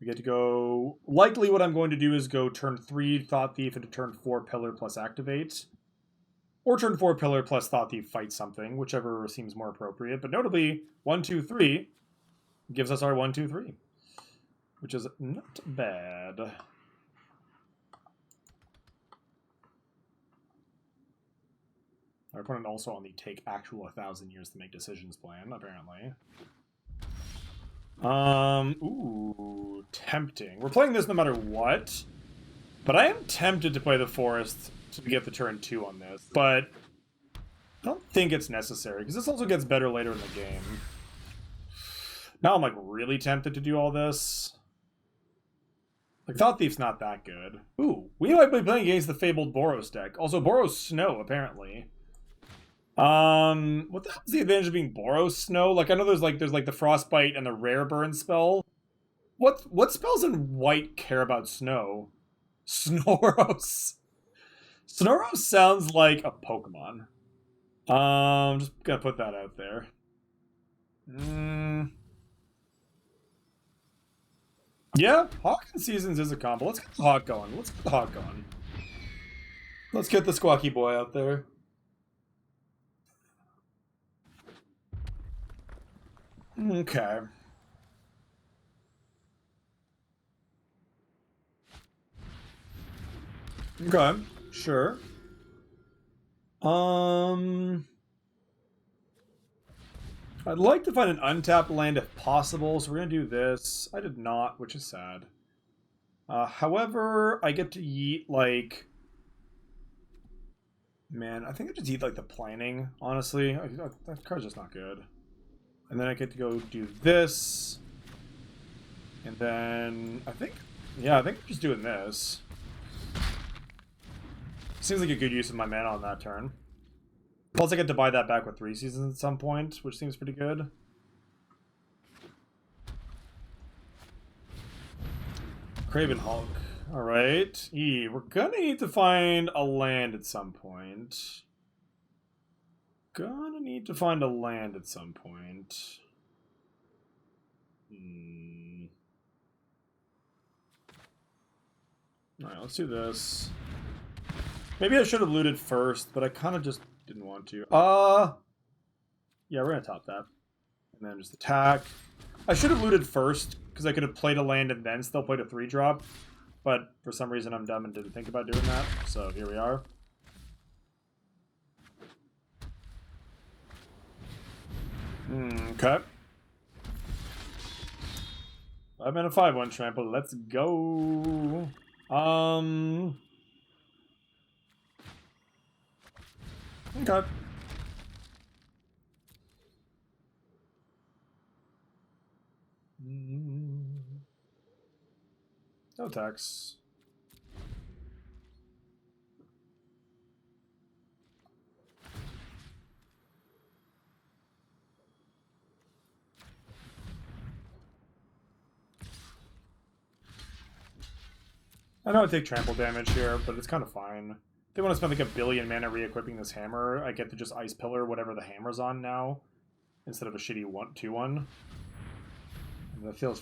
We get to go... Likely what I'm going to do is go turn 3 Thought Thief into turn 4 Pillar plus Activate. Or turn 4 Pillar plus Thought Thief fight something, whichever seems more appropriate. But notably, 1, 2, 3 gives us our 1, 2, 3. Which is not bad. Our opponent also on the take actual 1,000 years to make decisions plan, apparently. Ooh, tempting. We're playing this no matter what, but I am tempted to play the forest to get the turn 2 on this, but I don't think it's necessary, because this also gets better later in the game. Now I'm, like, really tempted to do all this. Like, Thought Thief's not that good. Ooh, we might be playing against the Fabled Boros deck. Also, Boros Snow, apparently. What the hell is the advantage of being Boros Snow? Like, I know there's like the Frostbite and the Rare Burn spell. What spells in white care about snow? Snoros. Snoros sounds like a Pokemon. Just gonna put that out there. Yeah, Hawk and Seasons is a combo. Let's get the Hawk going. Let's get the Hawk going. Let's get the Squawky Boy out there. Okay. Okay, sure. I'd like to find an untapped land if possible, so we're gonna do this. I did not, which is sad. However, I get to yeet, like... Man, I think I just yeet, like, the planning, honestly. That card's just not good. And then I get to go do this. And then, I think I'm just doing this. Seems like a good use of my mana on that turn. Plus, I get to buy that back with 3 seasons at some point, which seems pretty good. Craven Hulk. Alright. We're gonna need to find a land at some point. Alright, let's do this. Maybe I should have looted first, but I kind of just didn't want to. Yeah, we're gonna top that. And then just attack. I should have looted first, because I could have played a land and then still played a 3-drop. But for some reason I'm dumb and didn't think about doing that. So here we are. Okay. 5 mana 5/1 trample. Let's go. Okay. No attacks. I know I take trample damage here, but it's kind of fine. If they want to spend like a billion mana re-equipping this hammer, I get to just Ice Pillar whatever the hammer's on now, instead of a shitty 2/1. And that feels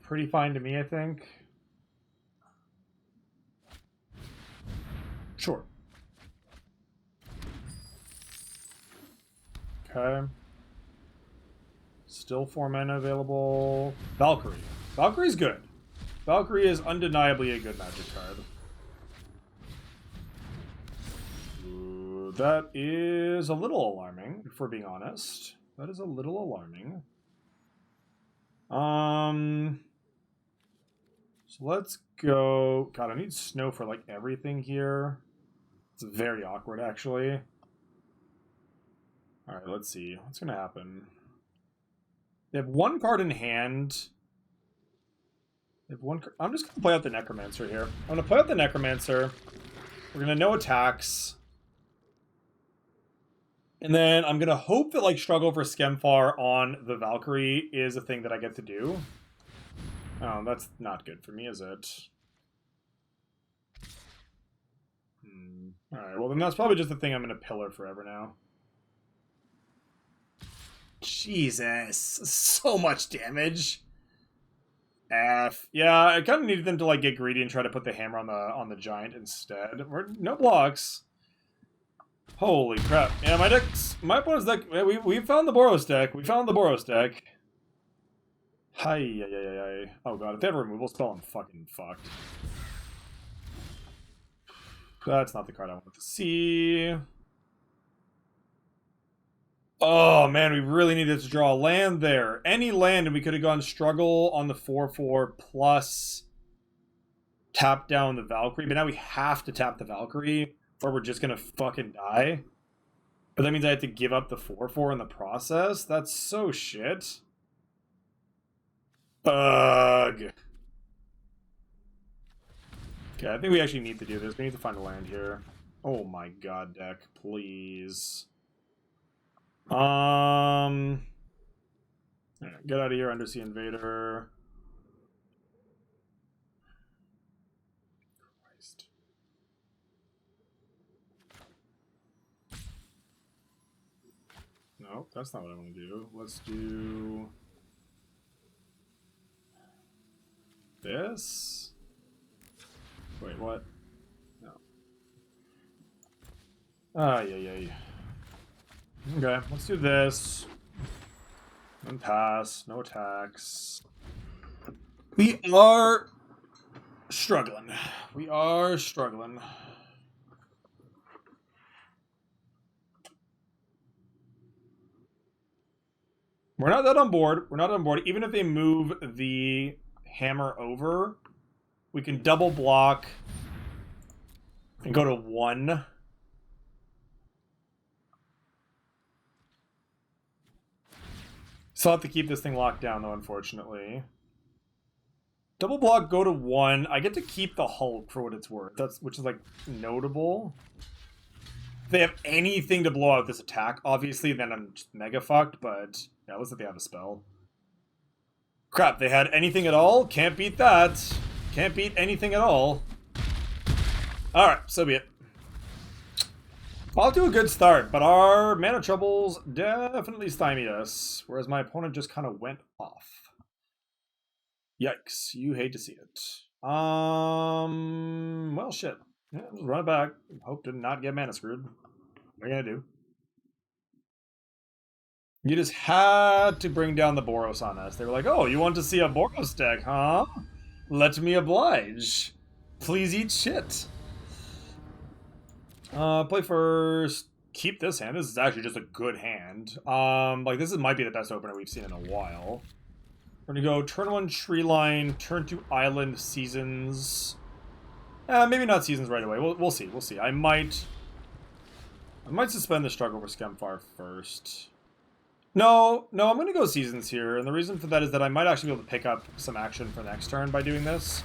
pretty fine to me, I think. Sure. Okay. Still 4 mana available. Valkyrie. Valkyrie's good. Valkyrie is undeniably a good Magic card. Ooh, that is a little alarming, if we're being honest. That is a little alarming. So let's go... God, I need snow for, like, everything here. It's very awkward, actually. Alright, let's see. What's gonna happen? They have 1 card in hand. They have 1 card... I'm just gonna play out the Necromancer here. I'm gonna play out the Necromancer. We're gonna no attacks. And then I'm gonna hope that, like, Struggle for Skemfar on the Valkyrie is a thing that I get to do. Oh, that's not good for me, is it? Alright, well then that's probably just the thing I'm gonna pillar forever now. Jesus, so much damage. F. Yeah, I kind of needed them to like get greedy and try to put the hammer on the giant instead. No blocks. Holy crap! Yeah, my opponent's deck. We found the Boros deck. We found the Boros deck. Hi. Oh god, if they have a removal spell, I'm fucking fucked. That's not the card I want to see. Oh man, we really needed to draw a land there. Any land, and we could have gone struggle on the 4/4 plus tap down the Valkyrie. But now we have to tap the Valkyrie, or we're just gonna fucking die. But that means I have to give up the 4/4 in the process. That's so shit. Ugh. Okay, I think we actually need to do this. We need to find a land here. Oh my god, deck, please. Get out of here, Undersea Invader. Christ. No, that's not what I want to do. Let's do this. Wait, what? No. Yeah. Okay, let's do this. And pass. No attacks. We are struggling. We are struggling. We're not that on board. We're not on board. Even if they move the hammer over, we can double block and go to 1. Still have to keep this thing locked down, though, unfortunately. Double block, go to 1. I get to keep the Hulk for what it's worth. Which is, like, notable. If they have anything to blow out this attack, obviously, then I'm just mega fucked, but yeah, it looks like they have a spell. Crap, they had anything at all? Can't beat that. Can't beat anything at all. Alright, so be it. I'll do a good start, but our mana troubles definitely stymied us, whereas my opponent just kind of went off. Yikes, you hate to see it. Well, shit. Yeah, just run it back. Hope to not get mana screwed. What are you gonna do? You just had to bring down the Boros on us. They were like, oh, you want to see a Boros deck, huh? Let me oblige. Please eat shit. Play first. Keep this hand. This is actually just a good hand. Like, this might be the best opener we've seen in a while. We're gonna go turn 1 tree line, turn 2 island, seasons. Maybe not seasons right away. We'll see. We'll see. I might suspend the struggle for Skemfar first. No, I'm gonna go seasons here, and the reason for that is that I might actually be able to pick up some action for next turn by doing this.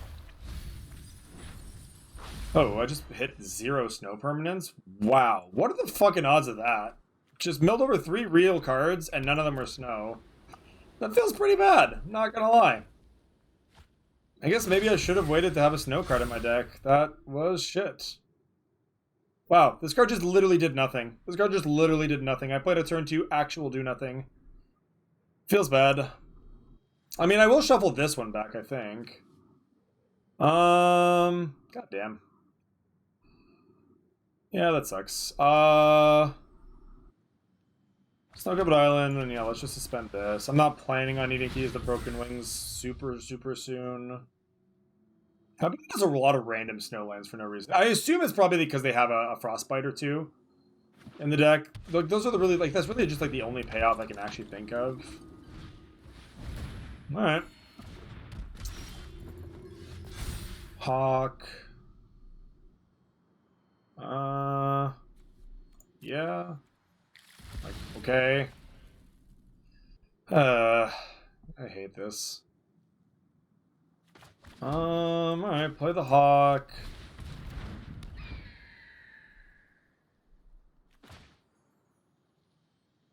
Oh, I just hit 0 snow permanents? Wow, what are the fucking odds of that? Just milled over 3 real cards, and none of them are snow. That feels pretty bad, not gonna lie. I guess maybe I should have waited to have a snow card in my deck. That was shit. Wow, this card just literally did nothing. This card just literally did nothing. I played a turn 2 actual do nothing. Feels bad. I mean, I will shuffle this one back, I think. Goddamn. Yeah, that sucks. Snow Goblin Island, and yeah, let's just suspend this. I'm not planning on needing to use the Broken Wings super soon. How about there's a lot of random snowlands for no reason? I assume it's probably because they have a Frostbite or 2 in the deck. Like, those are the really, like, that's really just like the only payoff I can actually think of. Alright. Hawk. Yeah. Like, okay. I hate this. Alright, play the Hawk.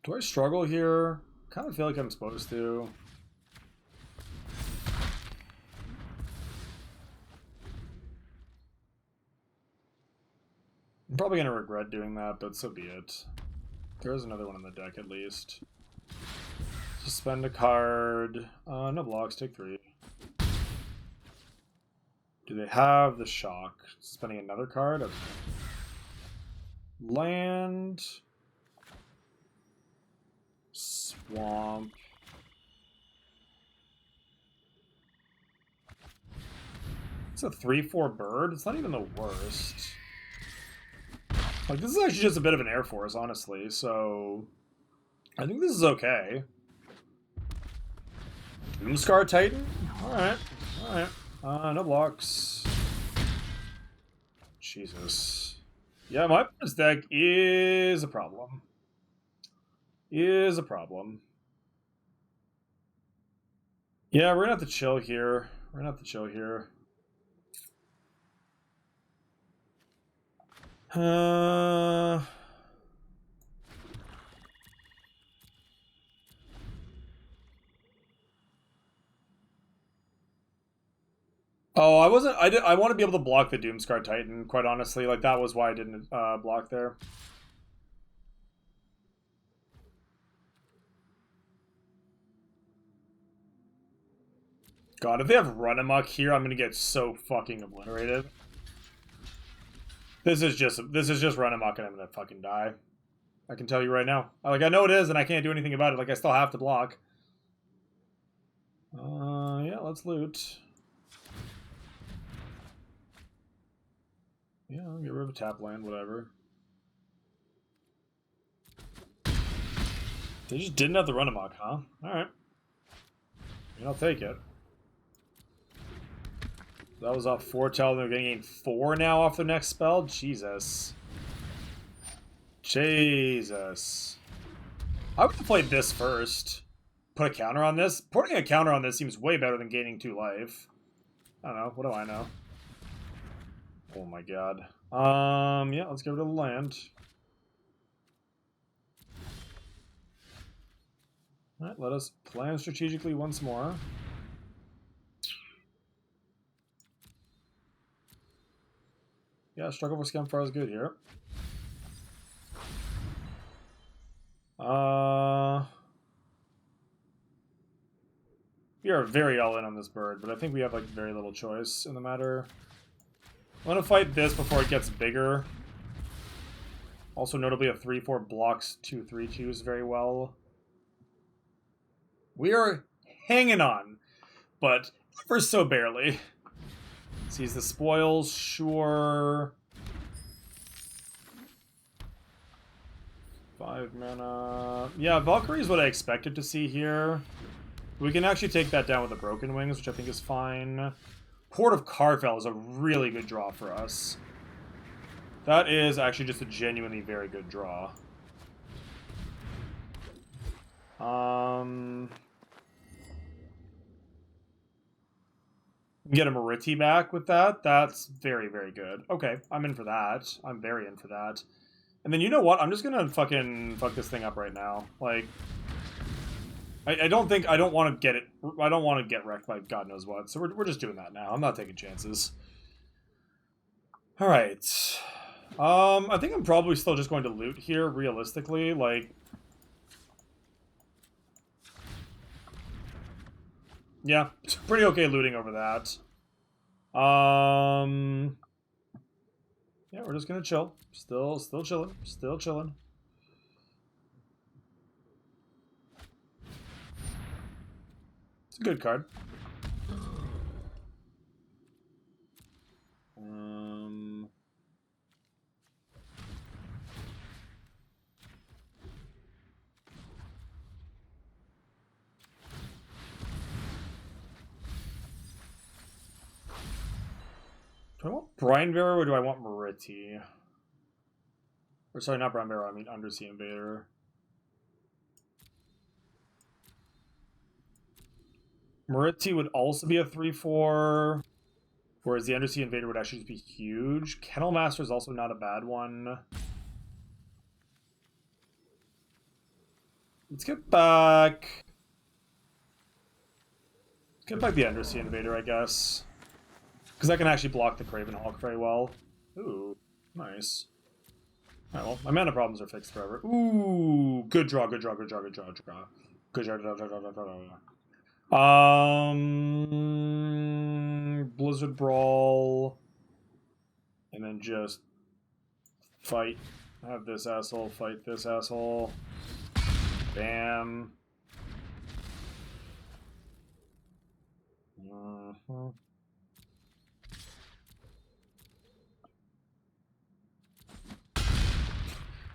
Do I struggle here? Kind of feel like I'm supposed to. I'm probably gonna regret doing that, but so be it. There is another one in the deck at least. Suspend a card. No blocks, take 3. Do they have the shock? Spending another card? Okay. Land. Swamp. It's a 3/4 bird. It's not even the worst. Like, this is actually just a bit of an Air Force, honestly, so I think this is okay. Doomscar Titan? Alright. Alright. No blocks. Jesus. Yeah, my opponent's deck is a problem. Yeah, we're gonna have to chill here. Oh, I wasn't. I want to be able to block the Doomscar Titan. Quite honestly, like that was why I didn't block there. God, if they have Run Amok here, I'm gonna get so fucking obliterated. This is just Run Amok, and I'm gonna fucking die. I can tell you right now. Like, I know it is, and I can't do anything about it. Like, I still have to block. Yeah, let's loot. Yeah, I'll get rid of a tap land, whatever. They just didn't have the Run Amok, huh? Alright. I mean, I'll take it. That was off 4 tell. They're getting 4 now off their next spell? Jesus. I would have played this first. Put a counter on this. Putting a counter on this seems way better than gaining 2 life. I don't know. What do I know? Oh my god. Yeah, let's get rid of the land. Alright, let us plan strategically once more. Yeah, struggle for Scamfar is good here. We are very all in on this bird, but I think we have like very little choice in the matter. I want to fight this before it gets bigger. Also, notably, a 3/4 blocks 2 3/2s very well. We are hanging on, but ever so barely. Seize the spoils, sure. 5 mana. Yeah, Valkyrie is what I expected to see here. We can actually take that down with the Broken Wings, which I think is fine. Port of Carfell is a really good draw for us. That is actually just a genuinely very good draw. Get a Mariti back with that. That's very, very good. Okay, I'm in for that. I'm very in for that. And then you know what? I'm just gonna fucking fuck this thing up right now. Like, I don't want to get it. I don't want to get wrecked by God knows what. So we're just doing that now. I'm not taking chances. All right. I think I'm probably still just going to loot here. Realistically, like, yeah, pretty okay looting over that. Yeah, we're just gonna chill. Still chilling. Still chilling. It's a good card. Do I want Brine Bearer or do I want Mariti? Or sorry, not Brine Bearer, I mean Undersea Invader. Mariti would also be a 3/4, whereas the Undersea Invader would actually be huge. Kennel Master is also not a bad one. Let's get back... Let's get back the Undersea Invader, I guess. Because I can actually block the Craven Hawk very well. Ooh, nice. Alright, well, my mana problems are fixed forever. Ooh, good draw, good draw, good draw, good draw, good draw. Good draw, draw. Blizzard Brawl. And then just fight. Have this asshole fight this asshole. Bam.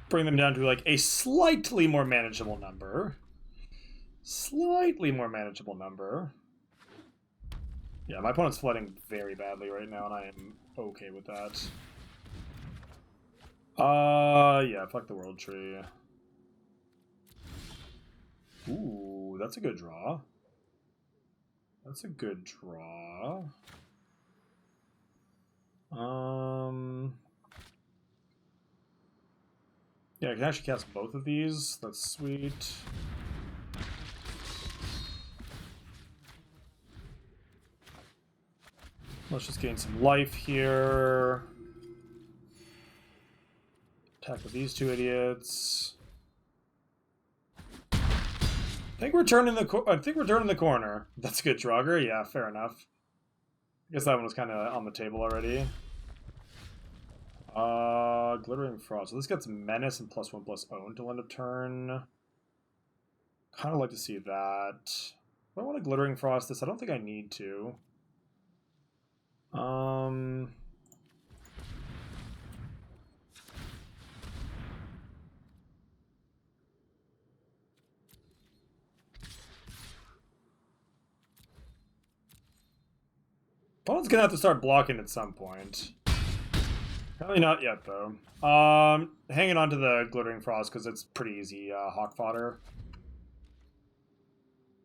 Bring them down to like a slightly more manageable number. Slightly more manageable number. Yeah, my opponent's flooding very badly right now, and I am okay with that. Yeah, fuck the World Tree. Ooh, that's a good draw. That's a good draw. Yeah, I can actually cast both of these. That's sweet. Let's just gain some life here. Attack with these two idiots. I think we're turning the corner. That's a good Draugr. Yeah, fair enough. I guess that one was kind of on the table already. Glittering Frost. So this gets Menace and +1/+0 until end of turn. Kind of like to see that. Do I want to Glittering Frost this? I don't think I need to. Opponent's gonna have to start blocking at some point. Probably not yet, though. Hanging on to the Glittering Frost because it's pretty easy Hawk fodder.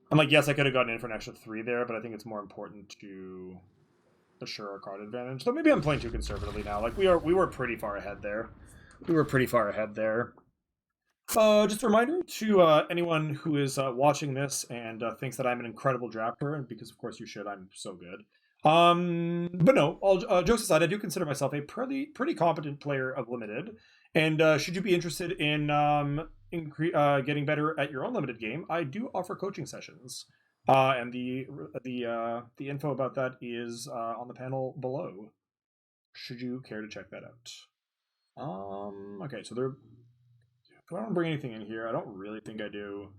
I'm like, yes, I could have gotten in for an extra 3 there, but I think it's more important to assure our card advantage. So maybe I'm playing too conservatively now. Like, we were pretty far ahead there. Just a reminder to anyone who is watching this and thinks that I'm an incredible drafter, and because of course you should, I'm so good. But no, all jokes aside, I do consider myself a pretty competent player of Limited, and should you be interested in getting better at your own Limited game, I do offer coaching sessions, and the info about that is on the panel below. Should you care to check that out? Okay, so do I don't bring anything in here? I don't really think I do.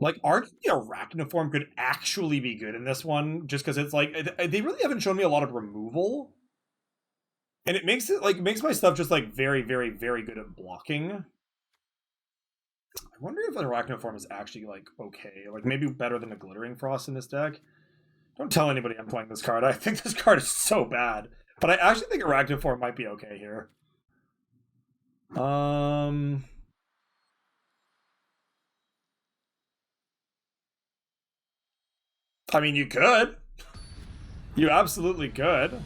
Like, arguably Arachnoform could actually be good in this one, just because it's like, they really haven't shown me a lot of removal. And it makes my stuff just like very, very, very good at blocking. I wonder if an Arachnoform is actually like okay, like maybe better than a Glittering Frost in this deck. Don't tell anybody I'm playing this card. I think this card is so bad. But I actually think Arachnoform might be okay here. I mean, you could. You absolutely could.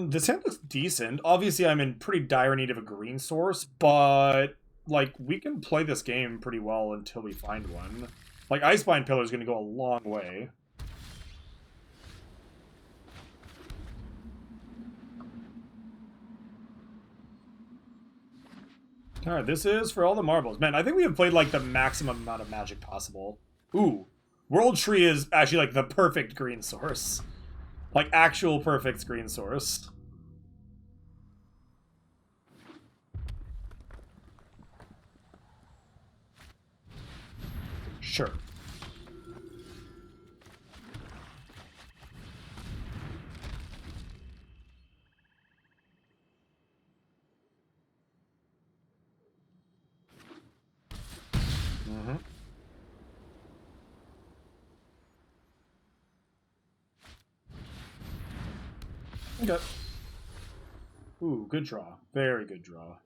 This hand looks decent. Obviously, I'm in pretty dire need of a green source, but like we can play this game pretty well until we find one. Like Icebind Pillar is going to go a long way. Alright, this is for all the marbles. Man, I think we have played, like, the maximum amount of Magic possible. Ooh. World Tree is actually, like, the perfect green source. Like, actual perfect green source. Sure. Okay. Ooh, good draw. Very good draw.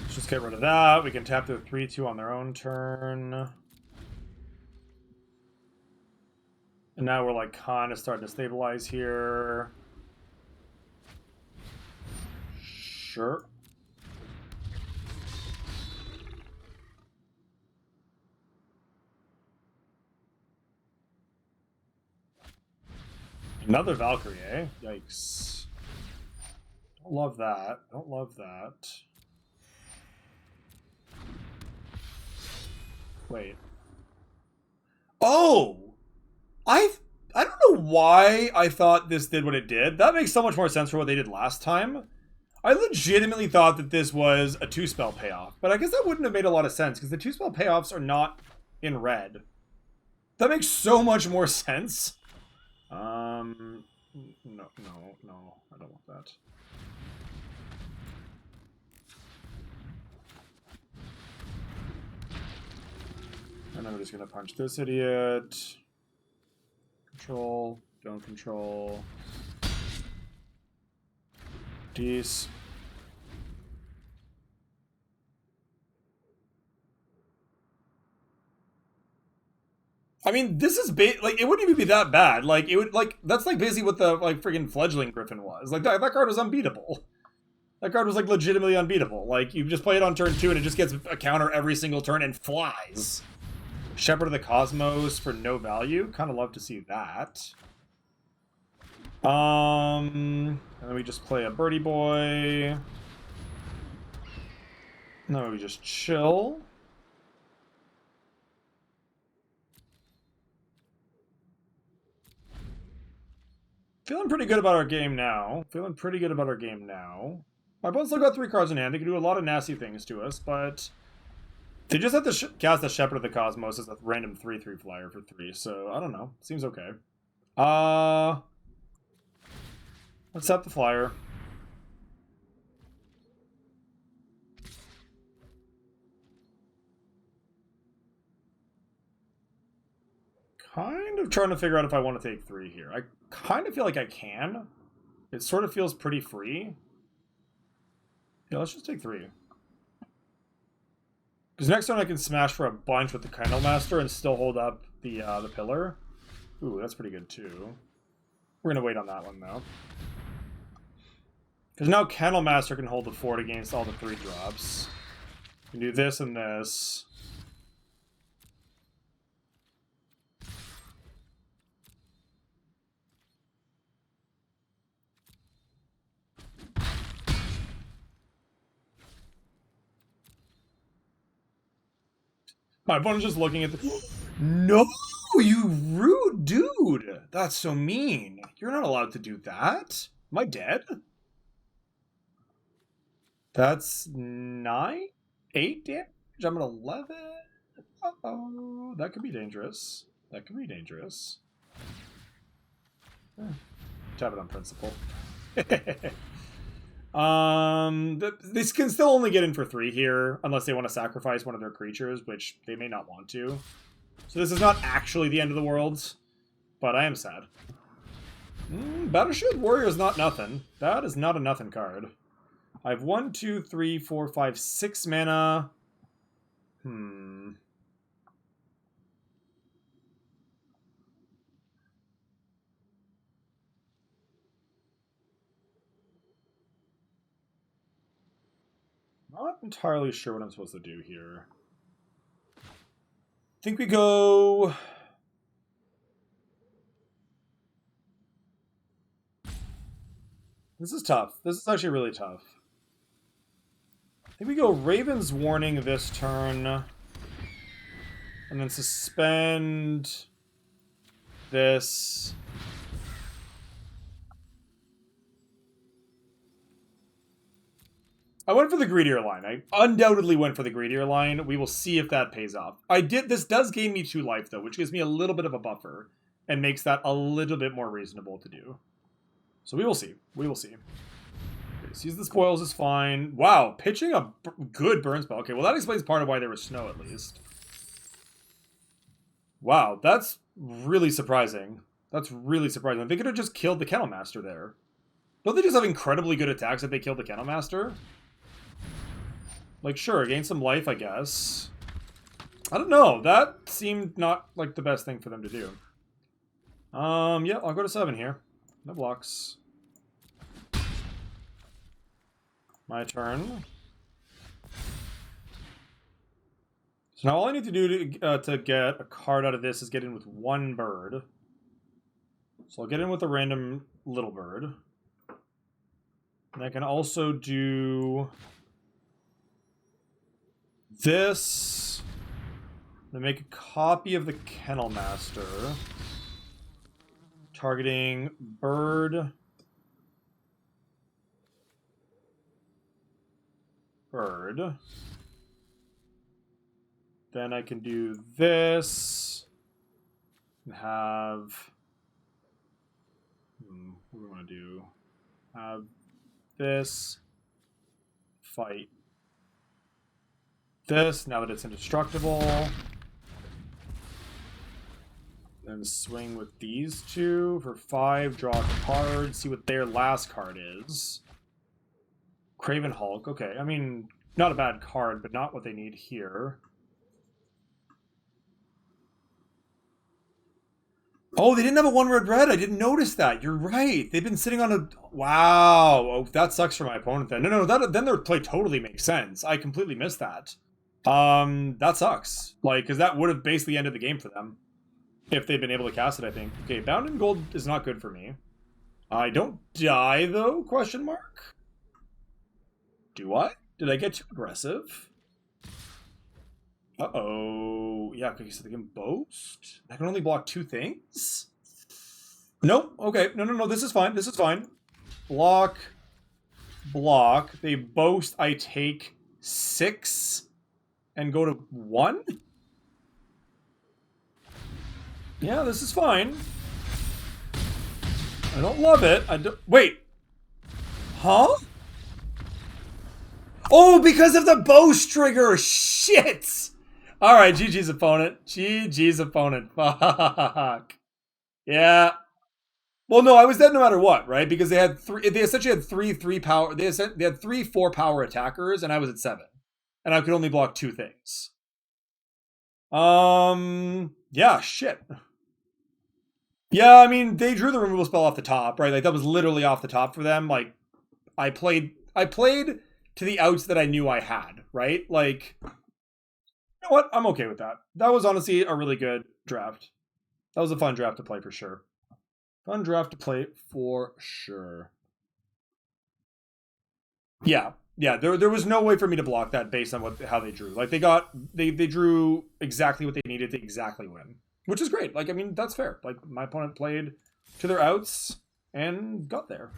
Let's just get rid of that. We can tap the 3/2 on their own turn. And now we're like kind of starting to stabilize here. Sure. Another Valkyrie, eh? Yikes. Don't love that. Don't love that. Wait. Oh! I don't know why I thought this did what it did. That makes so much more sense for what they did last time. I legitimately thought that this was a 2-spell payoff, but I guess that wouldn't have made a lot of sense because the 2-spell payoffs are not in red. That makes so much more sense. No, I don't want that. And then we're just gonna punch this idiot. Control, don't control. Dece. I mean, this is like, it wouldn't even be that bad. Like, it would, like, that's like basically what the like friggin' fledgling Griffin was. Like that card was unbeatable. That card was like legitimately unbeatable. Like, you just play it on turn 2 and it just gets a counter every single turn and flies. Shepherd of the Cosmos for no value. Kind of love to see that. And then we just play a Birdie Boy. And then we just chill. Feeling pretty good about our game now. My opponent's still got 3 cards in hand. They can do a lot of nasty things to us, but they just have to cast the Shepherd of the Cosmos as a random 3/3 flyer for 3, so I don't know. Seems okay. Let's tap the flyer. Kind of trying to figure out if I want to take 3 here. I kind of feel like I can. It sort of feels pretty free. Yeah, let's just take 3. Because next turn I can smash for a bunch with the Candlemaster and still hold up the pillar. Ooh, that's pretty good too. We're going to wait on that one though. Because now Candlemaster can hold the fort against all the 3 drops. You can do this and this. My opponent's just looking at the... No, you rude dude! That's so mean. You're not allowed to do that. Am I dead? That's 9? 8 damage? I'm at 11? Uh-oh. That could be dangerous. That could be dangerous. Tap it on principle. They can still only get in for 3 here, unless they want to sacrifice one of their creatures, which they may not want to. So this is not actually the end of the world, but I am sad. Battleshield Warrior is not nothing. That is not a nothing card. I have 1, 2, 3, 4, 5, 6 mana. Not entirely sure what I'm supposed to do here. I think we go... This is tough. This is actually really tough. I think we go Raven's Warning this turn. And then suspend this. I went for the greedier line. I undoubtedly went for the greedier line. We will see if that pays off. This does gain me 2 life, though, which gives me a little bit of a buffer and makes that a little bit more reasonable to do. So we will see. We will see. Okay, seize the spoils is fine. Wow, pitching a good burn spell. Okay, well, that explains part of why there was snow, at least. Wow, that's really surprising. That's really surprising. They could have just killed the Kennelmaster there. Don't they just have incredibly good attacks if they kill the Kennelmaster? Like, sure, gain some life, I guess. I don't know. That seemed not like the best thing for them to do. Yeah, I'll go to 7 here. No blocks. My turn. So now all I need to do to get a card out of this is get in with 1 bird. So I'll get in with a random little bird. And I can also do this. I'm gonna make a copy of the Kennel Master. Targeting bird. Bird. Then I can do this. And have... what do we want to do? Have this. Fight this, now that it's indestructible. Then swing with these two for 5, draw a card, see what their last card is. Craven Hulk, okay, I mean, not a bad card, but not what they need here. Oh, they didn't have a 1 red. I didn't notice that. You're right. They've been sitting on a... Wow. Oh, that sucks for my opponent then. No, then their play totally makes sense. I completely missed that. That sucks. Like, because that would have basically ended the game for them. If they'd been able to cast it, I think. Okay, Bound in Gold is not good for me. I don't die, though? Question mark? Do I? Did I get too aggressive? Uh-oh. Yeah, okay, so they can boast? I can only block 2 things? Nope. Okay. No. This is fine. This is fine. Block. Block. They boast. I take 6 and go to 1? Yeah, this is fine. I don't love it. I don't... Wait. Huh? Oh, because of the boast trigger. Shit. All right, GG's opponent. GG's opponent. Fuck. Yeah. Well, no, I was dead no matter what, right? Because they had 3. They essentially had 3 power. They had 3 4 power attackers, and I was at 7, and I could only block 2 things. Yeah, shit. Yeah, I mean, they drew the removal spell off the top, right? Like that was literally off the top for them. Like, I played to the outs that I knew I had, right? Like, you know what? I'm okay with that. That was honestly a really good draft. That was a fun draft to play for sure. Fun draft to play for sure. Yeah. There was no way for me to block that based on how they drew. Like they drew exactly what they needed to exactly win, which is great. Like I mean that's fair. Like my opponent played to their outs and got there.